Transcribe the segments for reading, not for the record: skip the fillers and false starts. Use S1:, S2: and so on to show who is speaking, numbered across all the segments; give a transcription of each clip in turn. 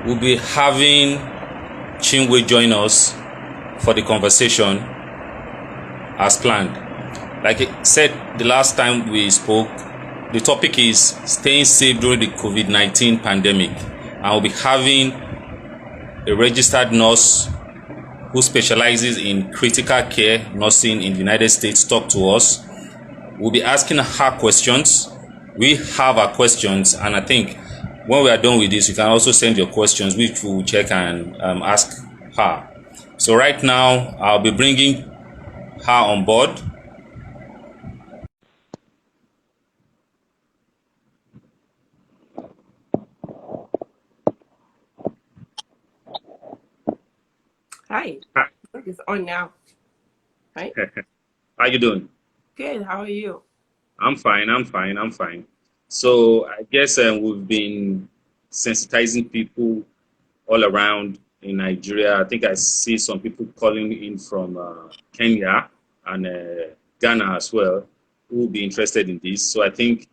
S1: we'll be having Chinwe join us for the conversation as planned. Like I said the last time we spoke, the topic is staying safe during the COVID-19 pandemic. And we'll be having a registered nurse who specializes in critical care nursing in the United States talk to us. We'll be asking her questions. We have our questions, and I think when we are done with this, you can also send your questions, which we will check and ask her. So right now, I'll be bringing her on board.
S2: Hi. It's on now. Right?
S1: How you doing?
S2: Good. How are you?
S1: I'm fine. So I guess we've been sensitizing people all around in Nigeria. I think I see some people calling in from Kenya and Ghana as well, who will be interested in this. So I think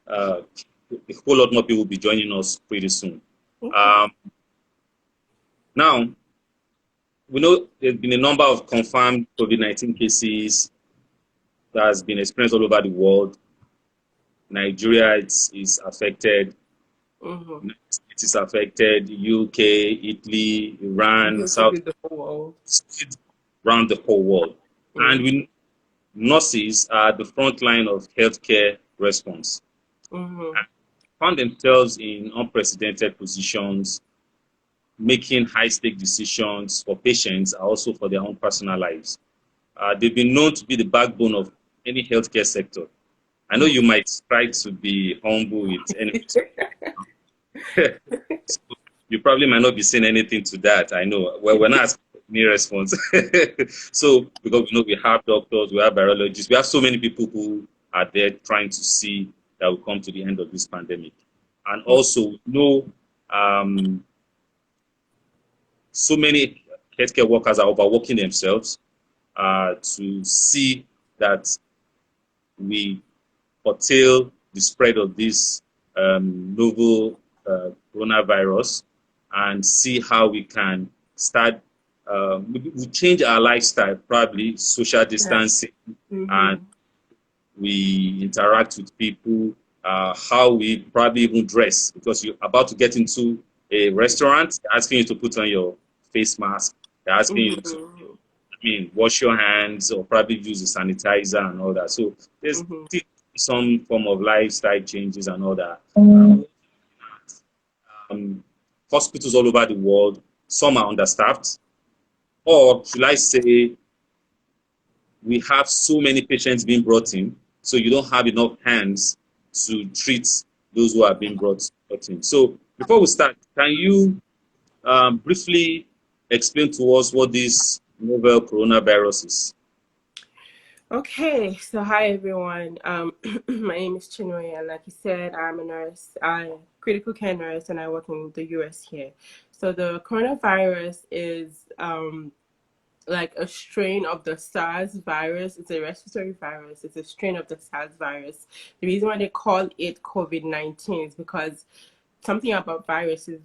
S1: a whole lot more people will be joining us pretty soon.
S2: Okay.
S1: Now, we know there's been a number of confirmed COVID-19 cases that has been experienced all over the world. Nigeria is affected.
S2: Mm-hmm.
S1: United States is affected. UK, Italy, Iran, South
S2: The whole world.
S1: around the whole world.
S2: Mm-hmm.
S1: And we nurses are at the front line of healthcare response.
S2: Mm-hmm.
S1: Found themselves in unprecedented positions, making high-stake decisions for patients, also for their own personal lives. They've been known to be the backbone of any healthcare sector. I know you might try to be humble with anything. So you probably might not be saying anything to that. I know. Well, we're not asking any response. So because we know we have doctors, we have virologists, we have so many people who are there trying to see that we come to the end of this pandemic. And also we know so many healthcare workers are overworking themselves to see that we curtail the spread of this novel coronavirus and see how we can start, we change our lifestyle, probably social distancing,
S2: Mm-hmm.
S1: and we interact with people, how we probably even dress, because you're about to get into a restaurant, asking you to put on your face mask, they're asking you to wash your hands or probably use a sanitizer and all that. So there's still some form of lifestyle changes and all that. Hospitals all over the world, some are understaffed, or should I say, we have so many patients being brought in, so you don't have enough hands to treat those who are being brought in. So before we start, can you briefly explain to us what this novel coronavirus is?
S2: Okay, so hi everyone. My name is Chinwe, and like you said, I'm a nurse. I'm a critical care nurse, and I work in the US here. So the coronavirus is like a strain of the SARS virus. It's a respiratory virus. It's a strain of the SARS virus. The reason why they call it COVID-19 is because something about viruses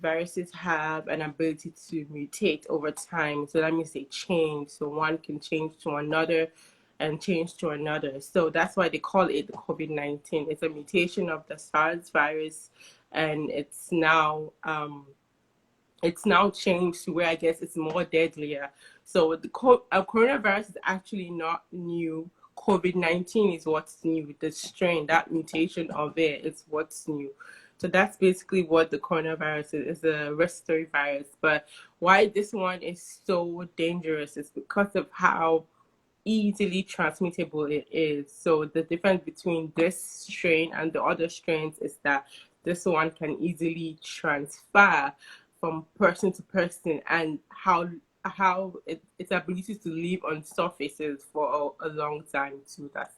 S2: have an ability to mutate over time. So that means they change. So one can change to another and change to another. So that's why they call it COVID-19. It's a mutation of the SARS virus, and it's now changed to where I guess it's more deadlier. So the coronavirus is actually not new. COVID-19 is what's new. The strain, that mutation of it is what's new. So that's basically what the coronavirus is. It's a respiratory virus. But why this one is so dangerous is because of how easily transmittable it is. So the difference between this strain and the other strains is that this one can easily transfer from person to person, and how its ability to live on surfaces for a long time too. That's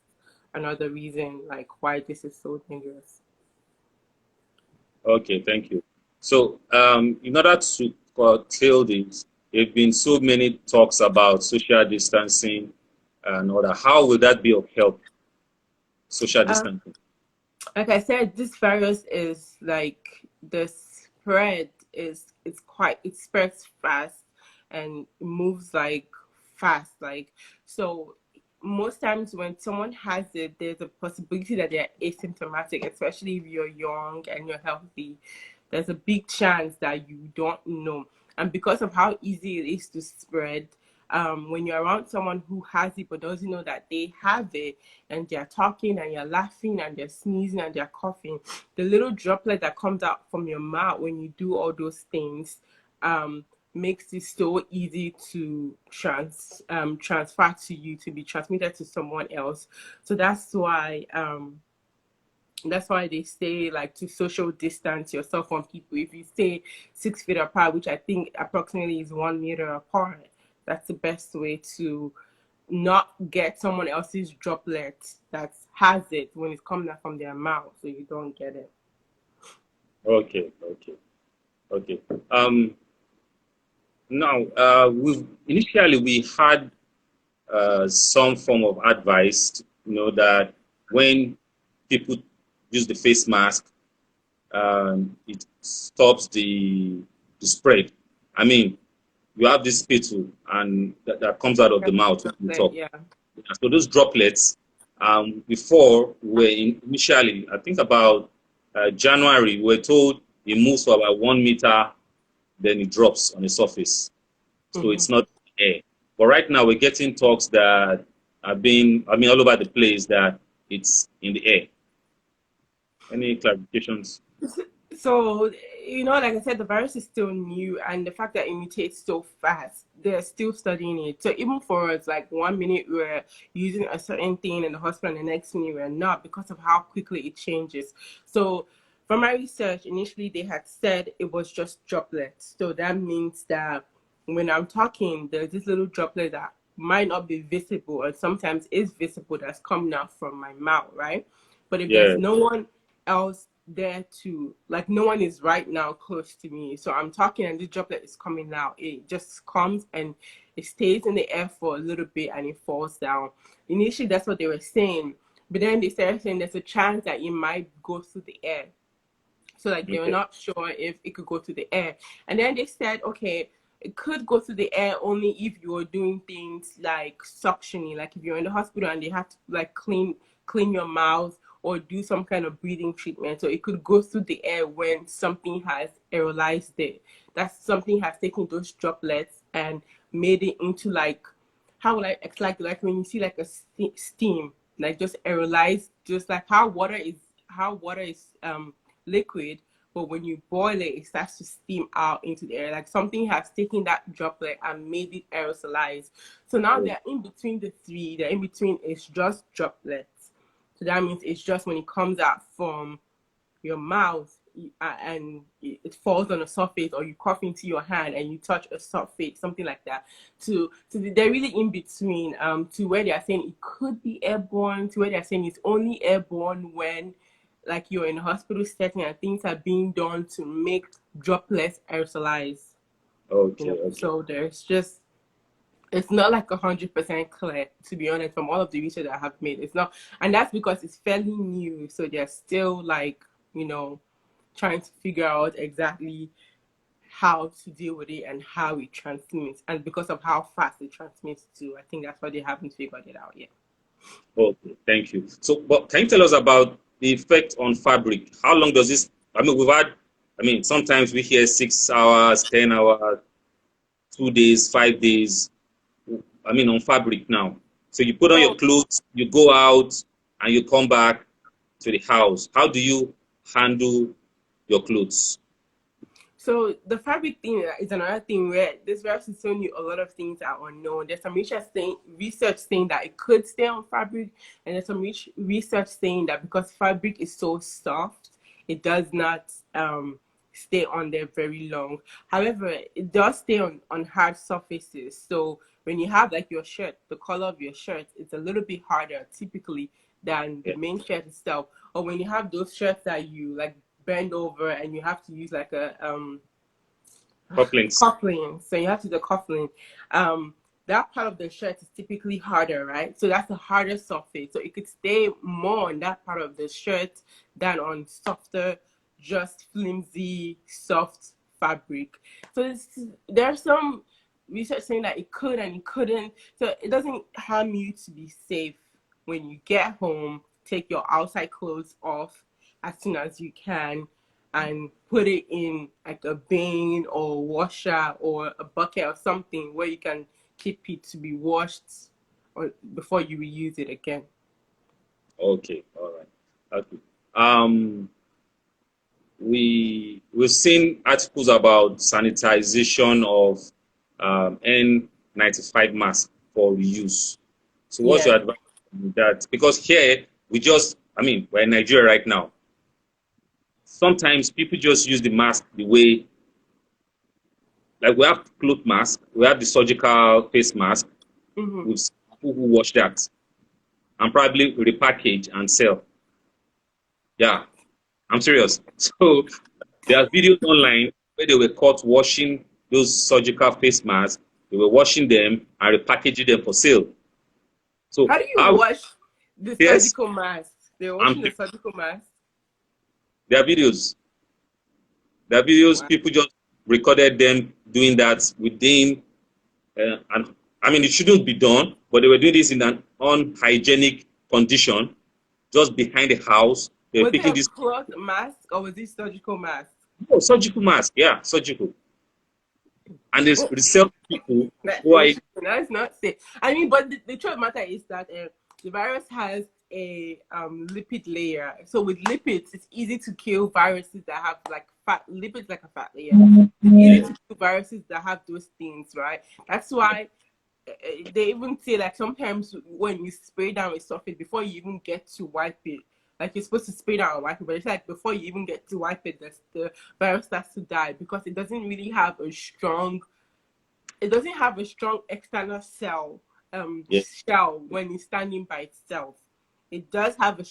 S2: another reason like why this is so dangerous.
S1: Okay, thank you. So in order to curtail this, there have been so many talks about social distancing and all that. How will that be of help, social distancing?
S2: Like I said, this virus is like the spread it spreads fast and it moves like fast. Like, so most times when someone has it, there's a possibility that they're asymptomatic, especially if you're young and you're healthy. There's a big chance that you don't know. And because of how easy it is to spread, when you're around someone who has it but doesn't know that they have it, and they're talking and you're laughing and they're sneezing and they're coughing, the little droplet that comes out from your mouth when you do all those things makes it so easy to transfer to you, to be transmitted to someone else. So that's why they say, like, to social distance yourself from people. If you stay 6 feet apart, which I think approximately is 1 meter apart, that's the best way to not get someone else's droplet that has it when it's coming out from their mouth, so you don't get it.
S1: Okay. Now, we had some form of advice, that when people use the face mask, it stops the spread. I mean, you have this spittle and that comes out of the mouth when you talk.
S2: Yeah.
S1: So those droplets, before initially, I think about January, we were told it moves for about 1 meter, then it drops on the surface. So it's not air. But right now we're getting talks that have been, all over the place, that it's in the air. Any clarifications?
S2: So, like I said, the virus is still new, and the fact that it mutates so fast, they're still studying it. So even for us, like 1 minute we're using a certain thing in the hospital, and the next minute we're not, because of how quickly it changes. So from my research, initially they had said it was just droplets. So that means that when I'm talking, there's this little droplet that might not be visible, and sometimes is visible, that's coming out from my mouth, right? But if there's no one else there to, like, no one is right now close to me, so I'm talking and this droplet is coming out, it just comes and it stays in the air for a little bit and it falls down. Initially that's what they were saying, but then they started saying there's a chance that it might go through the air. So, like, they were not sure if it could go through the air. And then they said, okay, it could go through the air only if you're doing things like suctioning, like if you're in the hospital and they have to, like, clean your mouth or do some kind of breathing treatment. So it could go through the air when something has aerolized it. That's something has taken those droplets and made it into, like, how would I explain, like when you see like a steam, like just aerolized, just like how water is liquid, but when you boil it, it starts to steam out into the air. Like something has taken that droplet and made it aerosolize. So now they're in between the three. They're in between, it's just droplets. So that means it's just when it comes out from your mouth and it falls on a surface, or you cough into your hand and you touch a surface, something like that. So they're really in between, to where they are saying it could be airborne, to where they are saying it's only airborne when, like, you're in a hospital setting and things are being done to make droplets aerosolize.
S1: Okay.
S2: So there's just, it's not like 100% clear, to be honest, from all of the research that I have made. It's not, and that's because it's fairly new. So they're still, like, trying to figure out exactly how to deal with it and how it transmits. And because of how fast it transmits too, I think that's why they haven't figured it out yet.
S1: Okay, thank you. So, but can you tell us about the effect on fabric? How long does this? Sometimes we hear 6 hours, 10 hours, 2 days, 5 days. On fabric now. So you put on your clothes, you go out, and you come back to the house. How do you handle your clothes?
S2: So the fabric thing is another thing where this virus is showing you a lot of things that are unknown. There's some research saying that it could stay on fabric, and there's some research saying that because fabric is so soft, it does not stay on there very long. However, it does stay on hard surfaces. So when you have, like, your shirt, the color of your shirt is a little bit harder typically than the main shirt itself. Or when you have those shirts that you, like, bend over and you have to use like a cuffling. So you have to do the cuffling. That part of the shirt is typically harder, right? So that's a harder surface. So it could stay more on that part of the shirt than on softer, just flimsy, soft fabric. So there's some research saying that it could and it couldn't. So it doesn't harm you to be safe when you get home. Take your outside clothes off as soon as you can and put it in like a bin or washer or a bucket or something where you can keep it to be washed or before you reuse it again.
S1: Okay, all right. Okay. We've seen articles about sanitization of N95 masks for reuse. So what's your advice on that? Because here we're in Nigeria right now. Sometimes people just use the mask the way, like we have cloth mask, we have the surgical face mask. With people who wash that and probably repackage and sell. Yeah, I'm serious. So there are videos online where they were caught washing those surgical face masks. They were washing them and repackaging them for sale. So
S2: how do you wash the surgical mask? They're washing the surgical mask.
S1: There are videos. Wow. People just recorded them doing that within, and I mean, it shouldn't be done, but they were doing this in an unhygienic condition, just behind the house. They were picking this
S2: cloth mask or was this surgical mask?
S1: Oh, surgical mask, yeah, surgical. And there's sell people who are.
S2: That's not safe. I mean, but the truth of the matter is that the virus has a lipid layer. So with lipids, it's easy to kill viruses that have like fat lipids, like a fat layer. It's easy to kill viruses that have those things, right? That's why they even say like sometimes when you spray down with surface before you even get to wipe it, like you're supposed to spray down and wipe it, but it's like before you even get to wipe it, the virus starts to die because it doesn't really have a strong external cell shell when it's standing by itself. It does have a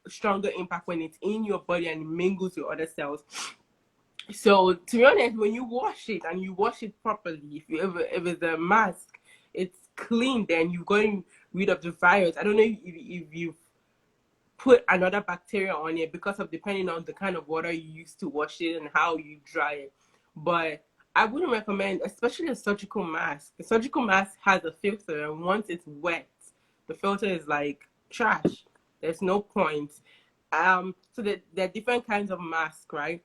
S2: stronger impact when it's in your body and it mingles with other cells. So to be honest, when you wash it and you wash it properly, if it's a mask, it's clean, then you've gotten rid of the virus. I don't know if you've put another bacteria on it because of depending on the kind of water you use to wash it and how you dry it. But I wouldn't recommend, especially a surgical mask. The surgical mask has a filter, and once it's wet, the filter is like trash. There's no point. So there are different kinds of masks, right?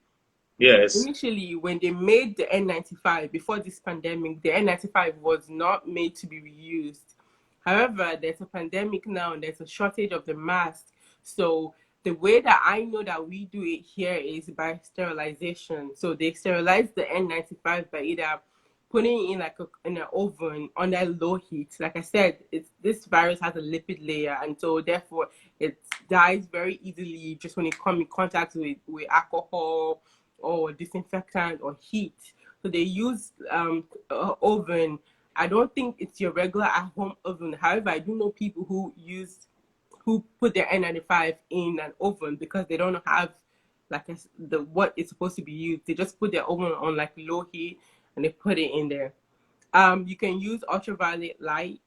S1: Yes.
S2: Initially, when they made the N95 before this pandemic, the N95 was not made to be reused. However, there's a pandemic now and there's a shortage of the mask. So the way that I know that we do it here is by sterilization. So they sterilize the N95 by either putting it in an oven under low heat. Like I said, this virus has a lipid layer, and so therefore it dies very easily just when it comes in contact with alcohol or disinfectant or heat. So they use oven. I don't think it's your regular at-home oven. However, I do know people who put their N95 in an oven because they don't have like what it's supposed to be used. They just put their oven on like low heat and they put it in there. You can use ultraviolet light,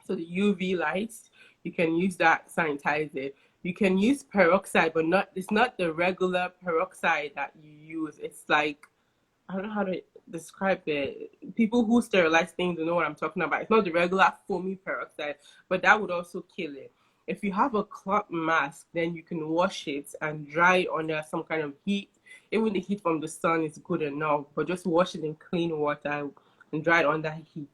S2: so the UV lights. You can use that, sanitize it. You can use peroxide, but it's not the regular peroxide that you use. It's like, I don't know how to describe it. People who sterilize things know what I'm talking about. It's not the regular foamy peroxide, but that would also kill it. If you have a cloth mask, then you can wash it and dry it under some kind of heat. Even the heat from the sun is good enough, but just wash it in clean water and dry it under heat.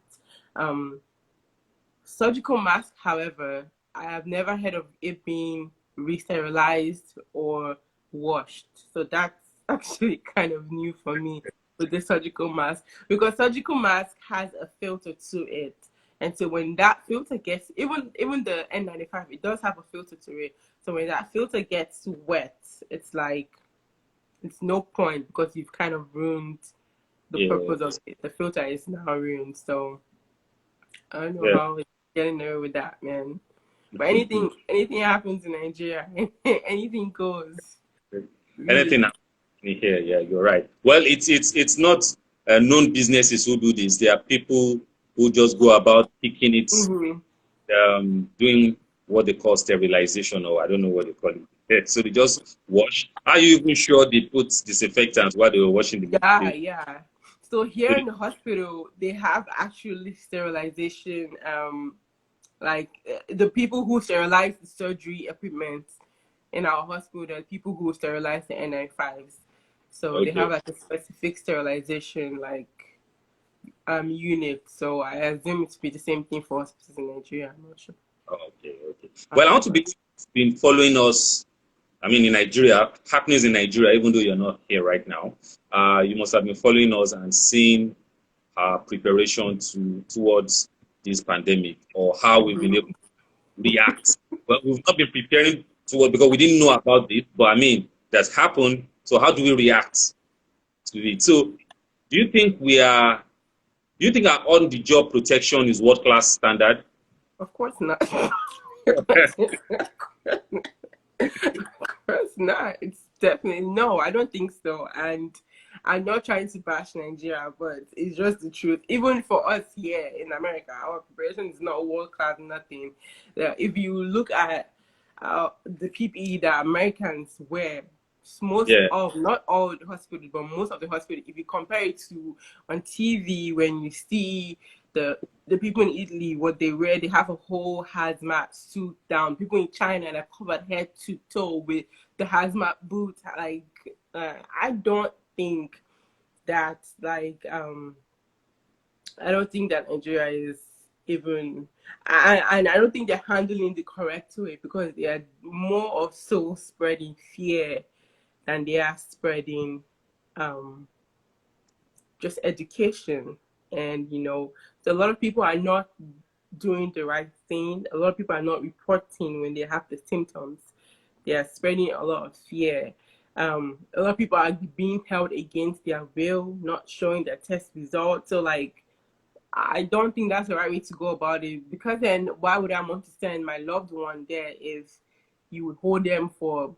S2: Surgical mask, however, I have never heard of it being re-sterilized or washed. So that's actually kind of new for me with the surgical mask, because surgical mask has a filter to it. And so when that filter gets, even the N95, it does have a filter to it. So when that filter gets wet, it's like, it's no point because you've kind of ruined the purpose of it. The filter is now ruined. So I don't know how it's getting there with that, man. But anything happens in Nigeria, anything goes.
S1: Anything happens here, yeah, you're right. Well, it's not known businesses who do this. There are people who just go about picking it, doing what they call sterilization, or I don't know what they call it. Yeah, so they just wash. Are you even sure they put disinfectants while they were washing
S2: Yeah,
S1: the
S2: yeah. So here in the hospital, they have actually sterilization. Like the people who sterilize the surgery equipment in our hospital, the people who sterilize the N95s. So they have
S1: Okay.
S2: like a specific sterilization unit. So I assume it to be the same thing for hospitals in Nigeria. I'm not sure.
S1: Okay, okay. Well, I want to be been following us. I mean, in Nigeria, happenings in Nigeria, even though you're not here right now, you must have been following us and seeing our preparation towards this pandemic or how we've been able to react. Well, we've not been preparing towards because we didn't know about it, but I mean, that's happened. So how do we react to it? So do you think we are? Do you think our on-the-job protection is world-class standard?
S2: Of course not. Of course not. It's definitely no. I don't think so. And I'm not trying to bash Nigeria, but it's just the truth. Even for us here in America, our preparation is not world class. Nothing. If you look at the PPE that Americans wear, most
S1: Yeah,
S2: of not all the hospitals, but most of the hospitals, if you compare it to on TV when you see the people in Italy, what they wear, they have a whole hazmat suit down. People in China, they're covered head to toe with the hazmat boots. Like, I don't think that, I don't think that Nigeria is even, and I don't think they're handling the correct way because they are more of so spreading fear than they are spreading um, just education. And, so a lot of people are not doing the right thing. A lot of people are not reporting when they have the symptoms. They are spreading a lot of fear. A lot of people are being held against their will, not showing their test results. So, like, I don't think that's the right way to go about it. Because then, why would I want to send my loved one there if you would hold them for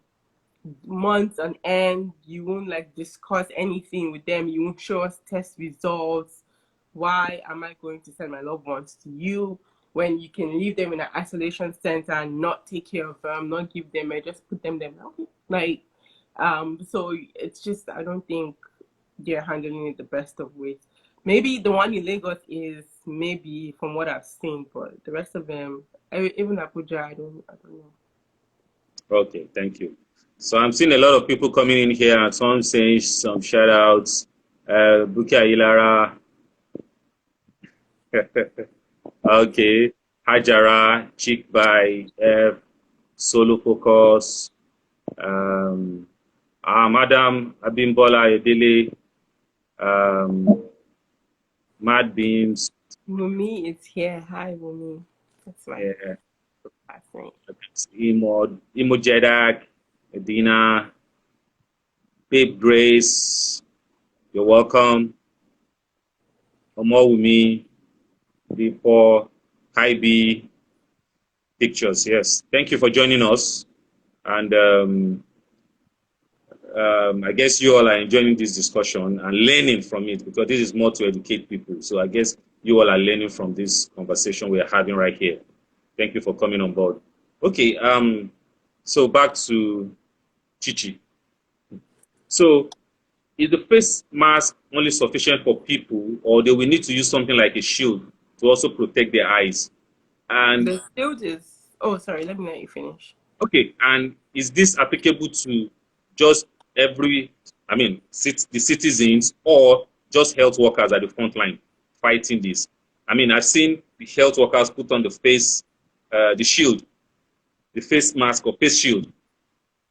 S2: months on end? You won't like discuss anything with them. You won't show us test results. Why am I going to send my loved ones to you when you can leave them in an isolation center and not take care of them, not give them, and just put them there? Okay. Like, so it's just, I don't think they're handling it the best of ways. Maybe the one in Lagos is maybe from what I've seen, but the rest of them, even Abuja, I don't know.
S1: okay, thank you. So I'm seeing a lot of people coming in here and some saying some shout outs. Buki Ilara, okay, Hajara, Chick by F, Solo Focus, um, Madam Abimbola Edele, um, Mad Beams,
S2: Mumi is here. Hi, Mumi. That's my
S1: uh,
S2: classmate.
S1: Imo Jedak, Edina, Babe Grace, you're welcome. Omowumi, Before, Kaibi, Pictures, yes. Thank you for joining us. And I guess you all are enjoying this discussion and learning from it because this is more to educate people. So I guess you all are learning from this conversation we are having right here. Thank you for coming on board. Okay, so back to Chichi. So is the face mask only sufficient for people, or they will need to use something like a shield to also protect their eyes? And
S2: The shield is. Oh, sorry. Let me let you finish.
S1: okay, and is this applicable to just every, I mean, the citizens or just health workers at the front line fighting this? I mean, I've seen the health workers put on the face, the shield, the face mask or face shield,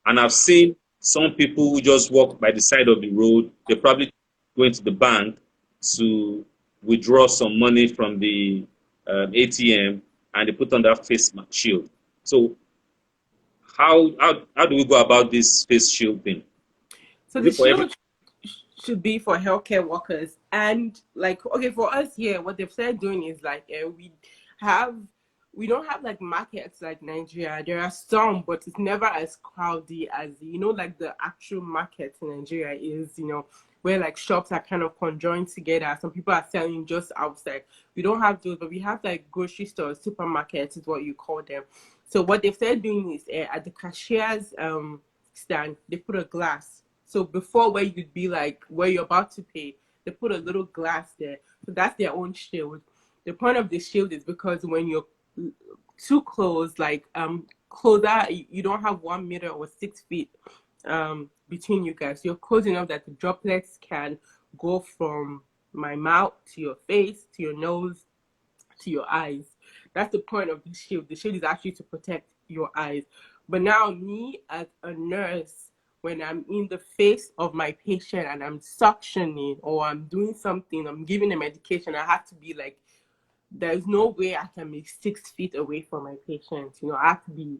S1: and I've seen some people who just walk by the side of the road. They probably go into the bank to withdraw some money from the ATM, and they put on that face shield. So how do we go about this face shield thing?
S2: So
S1: Is
S2: the
S1: it for every?
S2: shield should be for healthcare workers, and like, okay, for us here, what they've started doing is like have we don't have like markets like Nigeria. There are some, but it's never as crowded as like the actual market in Nigeria is. where like shops are kind of conjoined together. Some people are selling just outside. We don't have those, but we have like grocery stores, supermarkets is what you call them. So what they've started doing is at the cashier's stand, they put a glass. So before where you'd be like where you're about to pay, they put a little glass there. So that's their own shield. The point of the shield is because when you're too close, like closer, you don't have 1 meter or 6 feet between you guys. You're close enough that the droplets can go from my mouth to your face, to your nose, to your eyes. That's the point of the shield. The shield is actually to protect your eyes. But now, me as a nurse, when I'm in the face of my patient and I'm suctioning or I'm doing something, I'm giving a medication, I have to be like, there's no way I can be 6 feet away from my patients. I have to be,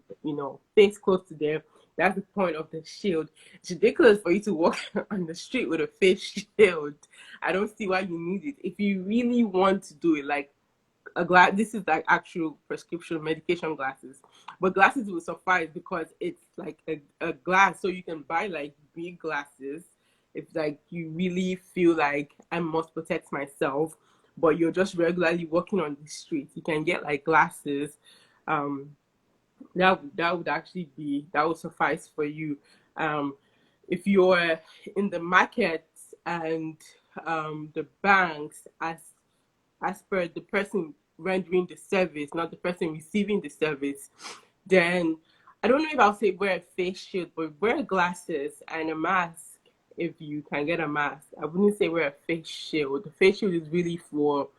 S2: face close to them. That's the point of the shield. It's ridiculous for you to walk on the street with a face shield. I don't see why you need it. If you really want to do it, like a glass, this is like actual prescription medication glasses, but glasses will suffice because it's like a glass, so you can buy like big glasses if like you really feel like I must protect myself, but you're just regularly walking on the street. You can get like glasses. That would actually be, that would suffice for you. If you're in the markets and the banks, as per the person rendering the service, not the person receiving the service, then I don't know if I'll say wear a face shield, but wear glasses and a mask if you can get a mask. I wouldn't say wear a face shield. The face shield is really for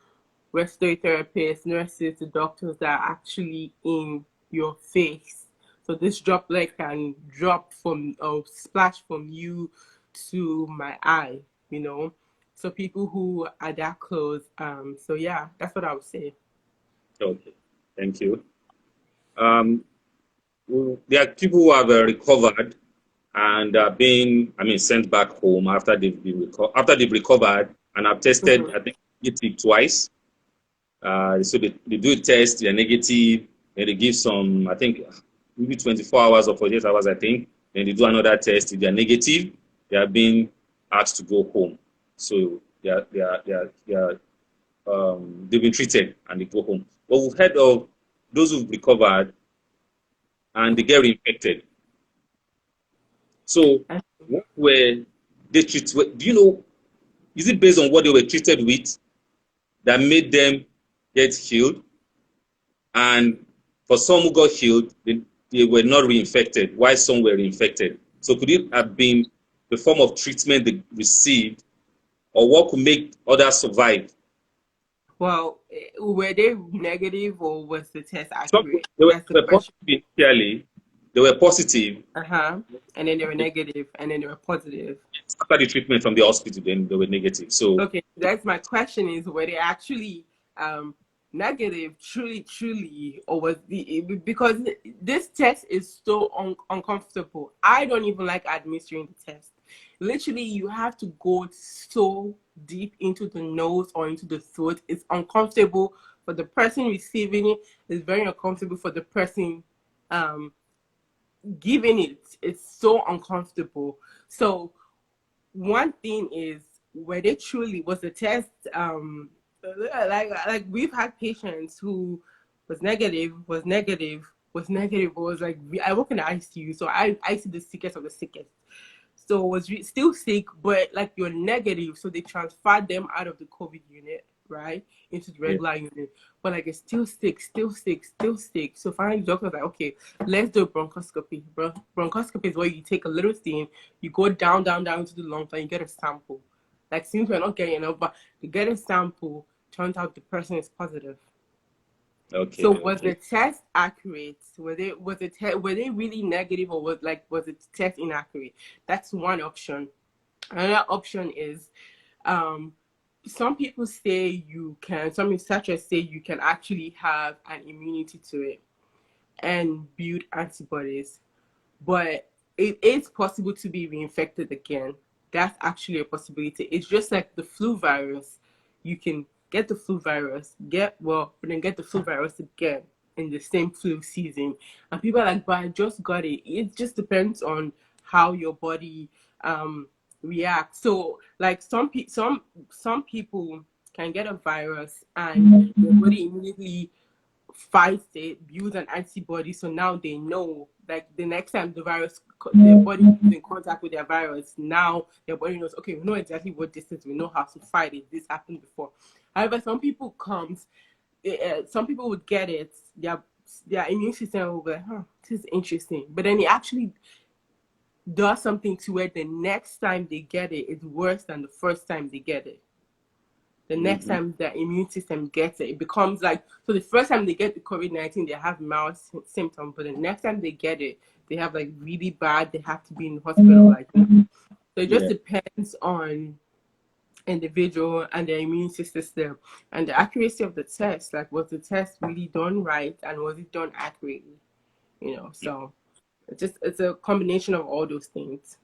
S2: respiratory therapists, nurses, the doctors that are actually in your face. So this droplet can drop from or splash from you to my eye, So people who are that close. So yeah, that's what I would say.
S1: Okay, thank you. There are people who have recovered and are being, sent back home after they've recovered and have tested, I think, negative twice. So they do a test, they're negative, and they give some, I think, maybe 24 hours or 48 hours, I think. Then they do another test. If they're negative, they are being asked to go home. So they've been treated and they go home. But we've heard of those who've recovered and they get reinfected. So what were they treated? Do you know, is it based on what they were treated with that made them get healed? And for some who got healed, they were not reinfected, while some were reinfected. So could it have been the form of treatment they received, or what could make others survive?
S2: Well, were they negative or was the test
S1: Some,
S2: accurate?
S1: they
S2: That's the
S1: were
S2: question.
S1: positive initially, they were positive.
S2: And then they were negative, and then they were positive.
S1: After the treatment from the hospital, then they were negative. So
S2: okay, that's my question: is were they actually negative, truly, or was because this test is so uncomfortable. I don't even like administering the test. Literally, you have to go so deep into the nose or into the throat. It's uncomfortable for the person receiving it. It's very uncomfortable for the person giving it. It's so uncomfortable. So one thing is, were they truly, was the test like we've had patients who was negative, was like, I work in the ICU, so I see the sickest of the sickest. So was still sick, but like you're negative, so they transferred them out of the COVID unit, right, into the regular unit. But like it's still sick. So finally the doctor was like, okay, let's do a bronchoscopy. Bronchoscopy is where you take a little thing, you go down into the lungs, and you get a sample. Like, since we're not getting enough, but you get a sample, turns out the person is positive.
S1: okay.
S2: So was the test accurate? Were they really negative, or was the test inaccurate? That's one option. Another option is, some people say some researchers say you can actually have an immunity to it and build antibodies, but it is possible to be reinfected again. That's actually a possibility. It's just like the flu virus. You can get the flu virus, then get the flu virus again in the same flu season. And people are like, but I just got it. It just depends on how your body react. So like some people can get a virus and their body immediately fights it, builds an antibody. So now they know, like the next time their body is in contact with their virus, now their body knows, okay, we know exactly what this is. We know how to fight it. This happened before. However, some people would get it. Their immune system will be like, huh, this is interesting. But then it actually does something to where the next time they get it is worse than the first time they get it. The next time the immune system gets it, it becomes like, so the first time they get the COVID-19, they have mild symptoms, but the next time they get it, they have like really bad, they have to be in the hospital. Like, so it just depends on individual and their immune system and the accuracy of the test. Like, was the test really done right and was it done accurately? So it's a combination of all those things.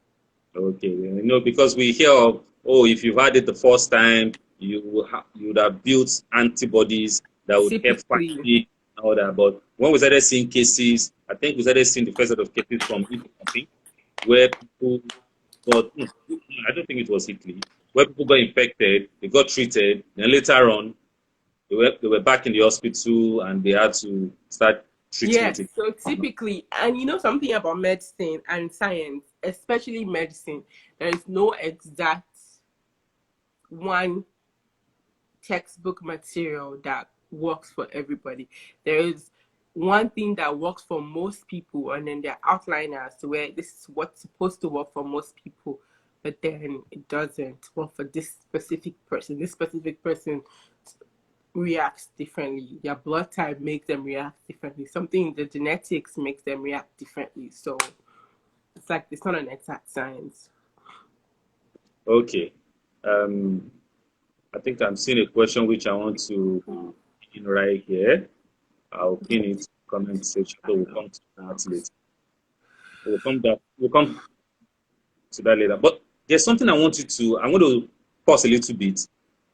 S1: Okay, because we hear of, if you've had it the first time, you would have built antibodies that would help fight it and all that. But when we started seeing cases, I think we started seeing the first set of cases from Italy, where people got, I don't think it was Italy, where people got infected, they got treated, then later on, they were back in the hospital and they had to start treatment.
S2: Yes, so typically, and something about medicine and science, especially medicine, there is no exact one textbook material that works for everybody. There is one thing that works for most people, and then there are outliners where this is what's supposed to work for most people, but then it doesn't work for this specific person. This specific person reacts differently. Their blood type makes them react differently. Something in the genetics makes them react differently. So it's like, it's not an exact science.
S1: Okay. I think I'm seeing a question which I want to pin right here. I'll pin it in the comment section, so we'll come to that later. We'll come to that later. But there's something I'm going to pause a little bit.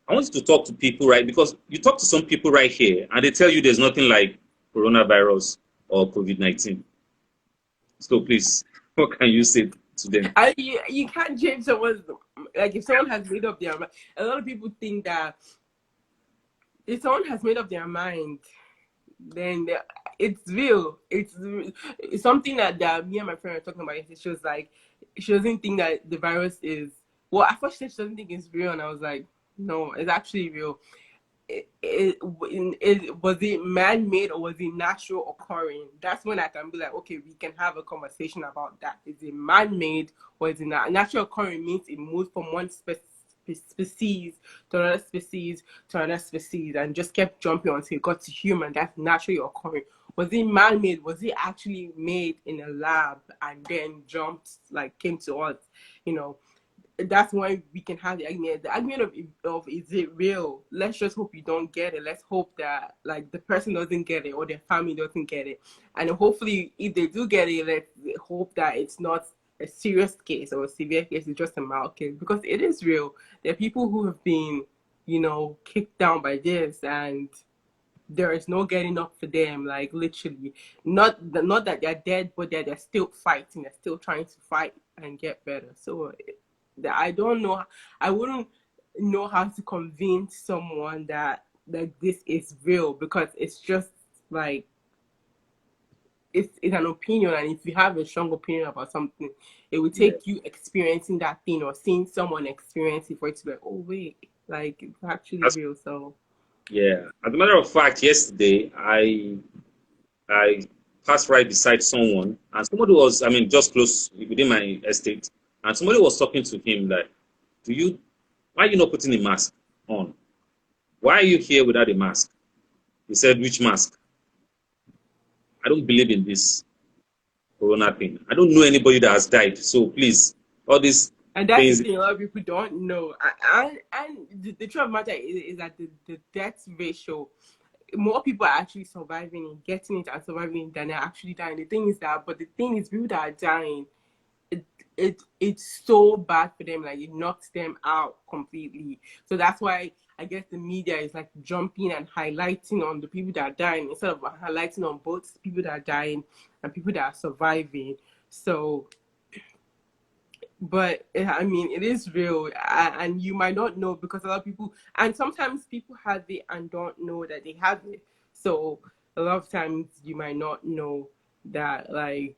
S1: I want you to talk to people, right? Because you talk to some people right here and they tell you there's nothing like coronavirus or COVID-19. So please, what can you say to them?
S2: You can't change someone's, like, if someone has made up their mind. A lot of people think that if someone has made up their mind, then it's real. It's something that me and my friend were talking about. She was like, she doesn't think that the virus is, well, at first she doesn't think it's real, and I was like, no, it's actually real. Was it man-made or was it natural occurring? That's when I can be like, okay, we can have a conversation about that. Is it man-made or is it not? Natural occurring means it moves from one species to another species to another species and just kept jumping until it got to human. That's naturally occurring. Was it man-made? Was it actually made in a lab and then jumped, like came to us? That's why we can have the argument. The argument of is it real? Let's just hope you don't get it. Let's hope that like the person doesn't get it or their family doesn't get it. And hopefully if they do get it, let's hope that it's not a serious case or a severe case, it's just a mild case, because it is real. There are people who have been, kicked down by this and there is no getting up for them, like literally. Not that they're dead, but they're still fighting. They're still trying to fight and get better. So I don't know. I wouldn't know how to convince someone that this is real, because it's just like it's an opinion, and if you have a strong opinion about something, it will take you experiencing that thing or seeing someone experience it for it to be like, oh wait, like it's actually real. So
S1: yeah, as a matter of fact, yesterday I passed right beside someone, and somebody was, just close within my estate. And somebody was talking to him like, why are you not putting a mask on? Why are you here without a mask? He said, which mask? I don't believe in this corona thing. I don't know anybody that has died. So please, all these
S2: and that's
S1: things.
S2: the thing, a lot of people don't know. And the truth of the matter is that the death ratio, more people are actually surviving and getting it and surviving than are actually dying. The thing is that people that are dying, it's so bad for them, like it knocks them out completely. So that's why I guess the media is like jumping and highlighting on the people that are dying instead of highlighting on both people that are dying and people that are surviving. So but I mean, it is real, and you might not know because a lot of people, and sometimes people have it and don't know that they have it. So a lot of times you might not know that, like,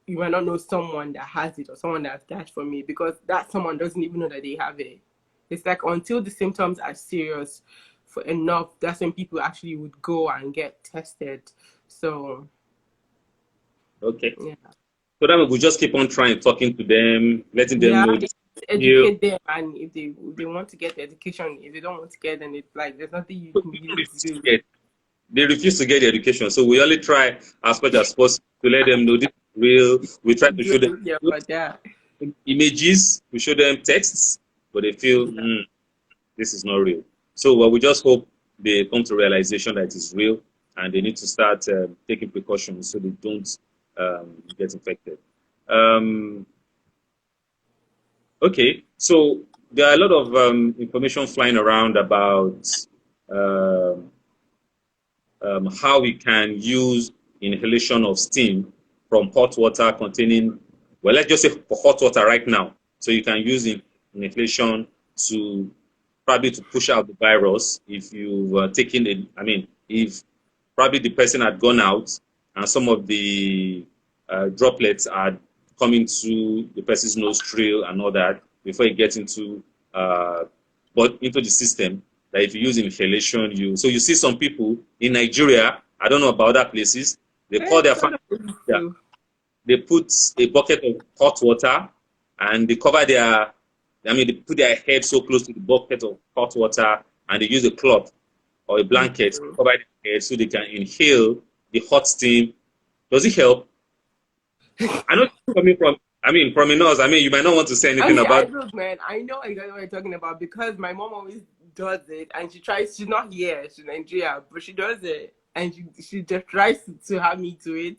S2: you might not know someone that has it or someone that's died from it because that someone doesn't even know that they have it. It's like until the symptoms are serious for enough, that's when people actually would go and get tested. So
S1: Okay.
S2: yeah.
S1: So then we'll just keep on trying, talking to them, letting them
S2: Yeah,
S1: know this. You
S2: educate them, and if they want to get the education, if they don't want to get, then it's like there's nothing you can
S1: people
S2: really
S1: refuse to
S2: do.
S1: get. They refuse to get the education. So we only try as much as possible to let them know this is real. We try to
S2: Do
S1: show them
S2: anything about that.
S1: images, we show them texts, but they feel
S2: Yeah.
S1: this is not real. So well, we just hope they come to realization that it is real and they need to start taking precautions so they don't get infected. Um, okay, so there are a lot of information flying around about um how we can use inhalation of steam from hot water containing, well, let's just say for hot water right now. So you can use inhalation to probably to push out the virus if you've taken it. I mean, if probably the person had gone out and some of the droplets are coming to the person's nostril and all that before it gets into but into the system, that if you use inhalation, you see some people in Nigeria, I don't know about other places, they call their
S2: Sort
S1: family,
S2: of this
S1: yeah,
S2: too.
S1: they put a bucket of hot water and they cover their, I mean, they put their head so close to the bucket of hot water and they use a cloth or a blanket to
S2: Mhm.
S1: cover their head so they can inhale the hot steam. Does it help? I know coming from, I mean, from a nurse, I mean, you might not want to say
S2: I
S1: anything
S2: mean, I
S1: about.
S2: look, man. I know exactly what you're talking about because my mom always does it, and she tries. She's not here. She's in Nigeria, but she does it, and she just tries to have me do it.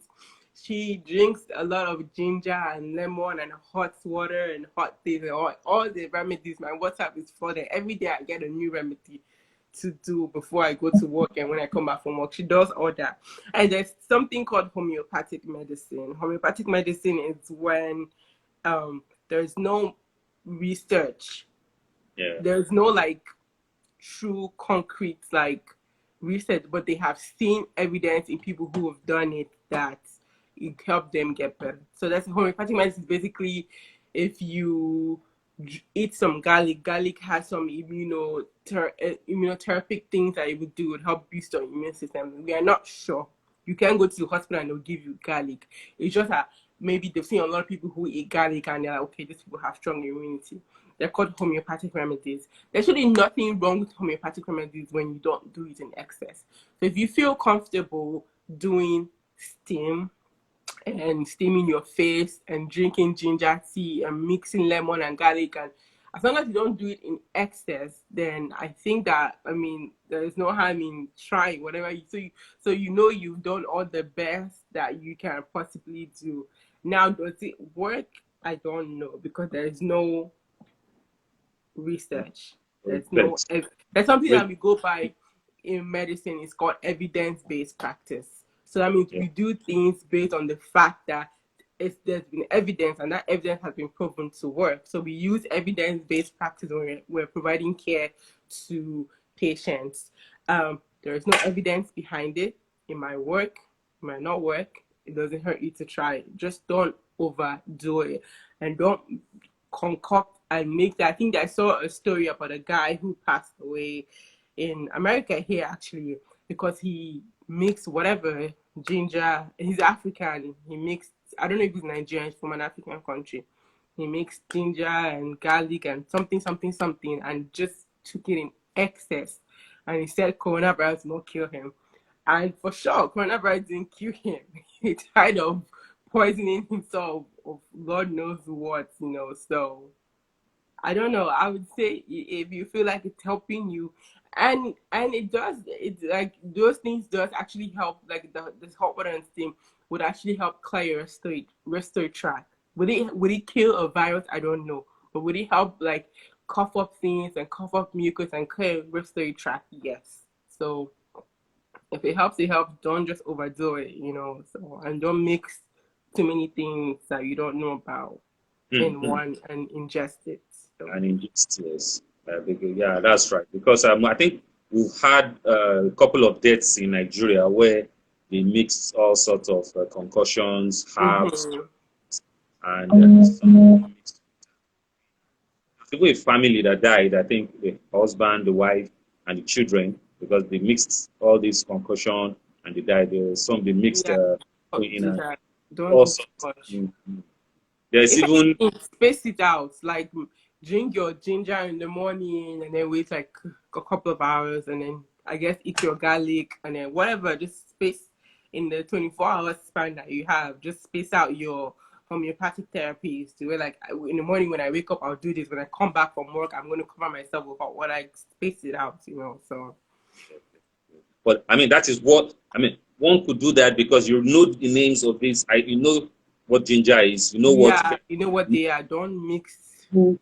S2: She drinks a lot of ginger and lemon and hot water and hot things and all the remedies. My WhatsApp is for them. Every day I get a new remedy to do before I go to work and when I come back from work. She does all that. And there's something called homeopathic medicine. Homeopathic medicine is when there's no research,
S1: Yeah,
S2: there's no like true concrete like research, but they have seen evidence in people who have done it that it helped them get better. So that's homeopathic medicine. Basically, if you eat some garlic, garlic has some immunotherapeutic things that it would do, would help boost your immune system. We are not sure. You can go to the hospital and they'll give you garlic. It's just that maybe they've seen a lot of people who eat garlic and they're like, okay, these people have strong immunity. They're called homeopathic remedies. There's really nothing wrong with homeopathic remedies when you don't do it in excess. So if you feel comfortable doing steam and steaming your face and drinking ginger tea and mixing lemon and garlic, and as long as you don't do it in excess, then I think that, I mean, there is no harm in trying whatever so you know you've done all the best that you can possibly do. Now, does it work? I don't know because there is no research. There's no
S1: respect.
S2: there's something that we go by in medicine. It's called evidence-based practice. So that means
S1: Yeah.
S2: we do things based on the fact that there's been evidence and that evidence has been proven to work. So we use evidence-based practice when we're providing care to patients. There is no evidence behind it. It might work, it might not work. It doesn't hurt you to try it. Just don't overdo it and don't concoct and make that. I think I saw a story about a guy who passed away in America here actually because he mixed whatever ginger. He's African. He mixed. I don't know if he's Nigerian. He's from an African country. He mixed ginger and garlic and something, something, something, and just took it in excess. And he said coronavirus will not kill him. And for sure, coronavirus didn't kill him. He died of poisoning himself of God knows what. So I don't know. I would say if you feel like it's helping you, and it does. It's like those things does actually help. Like this hot water and steam would actually help clear your respiratory tract. Would it kill a virus? I don't know. But would it help like cough up things and cough up mucus and clear respiratory tract? Yes. So if it helps, it helps. Don't just overdo it. So and don't mix too many things that you don't know about. in one and ingest it. So.
S1: And ingest, yes. Yeah, that's right. Because I think we've had a couple of deaths in Nigeria where they mixed all sorts of concussions, herbs, and some mixed. Even a family that died, I think the husband, the wife, and the children, because they mixed all these concussion and they died. There was some they mixed
S2: Yeah, don't
S1: in
S2: do
S1: and
S2: that. Don't
S1: all
S2: do too
S1: sorts.
S2: much.
S1: There's
S2: If
S1: even
S2: anything, space it out. Like drink your ginger in the morning and then wait like a couple of hours and then I guess eat your garlic and then whatever. Just space in the 24-hour span that you have. Just space out your homeopathic therapies to where like in the morning when I wake up I'll do this. When I come back from work I'm going to cover myself with hot water. I space it out, So.
S1: but I mean, that is what I mean. One could do that because you know the names of this. You know what ginger is. You know what
S2: Yeah, you know what they are. Don't mix.
S1: who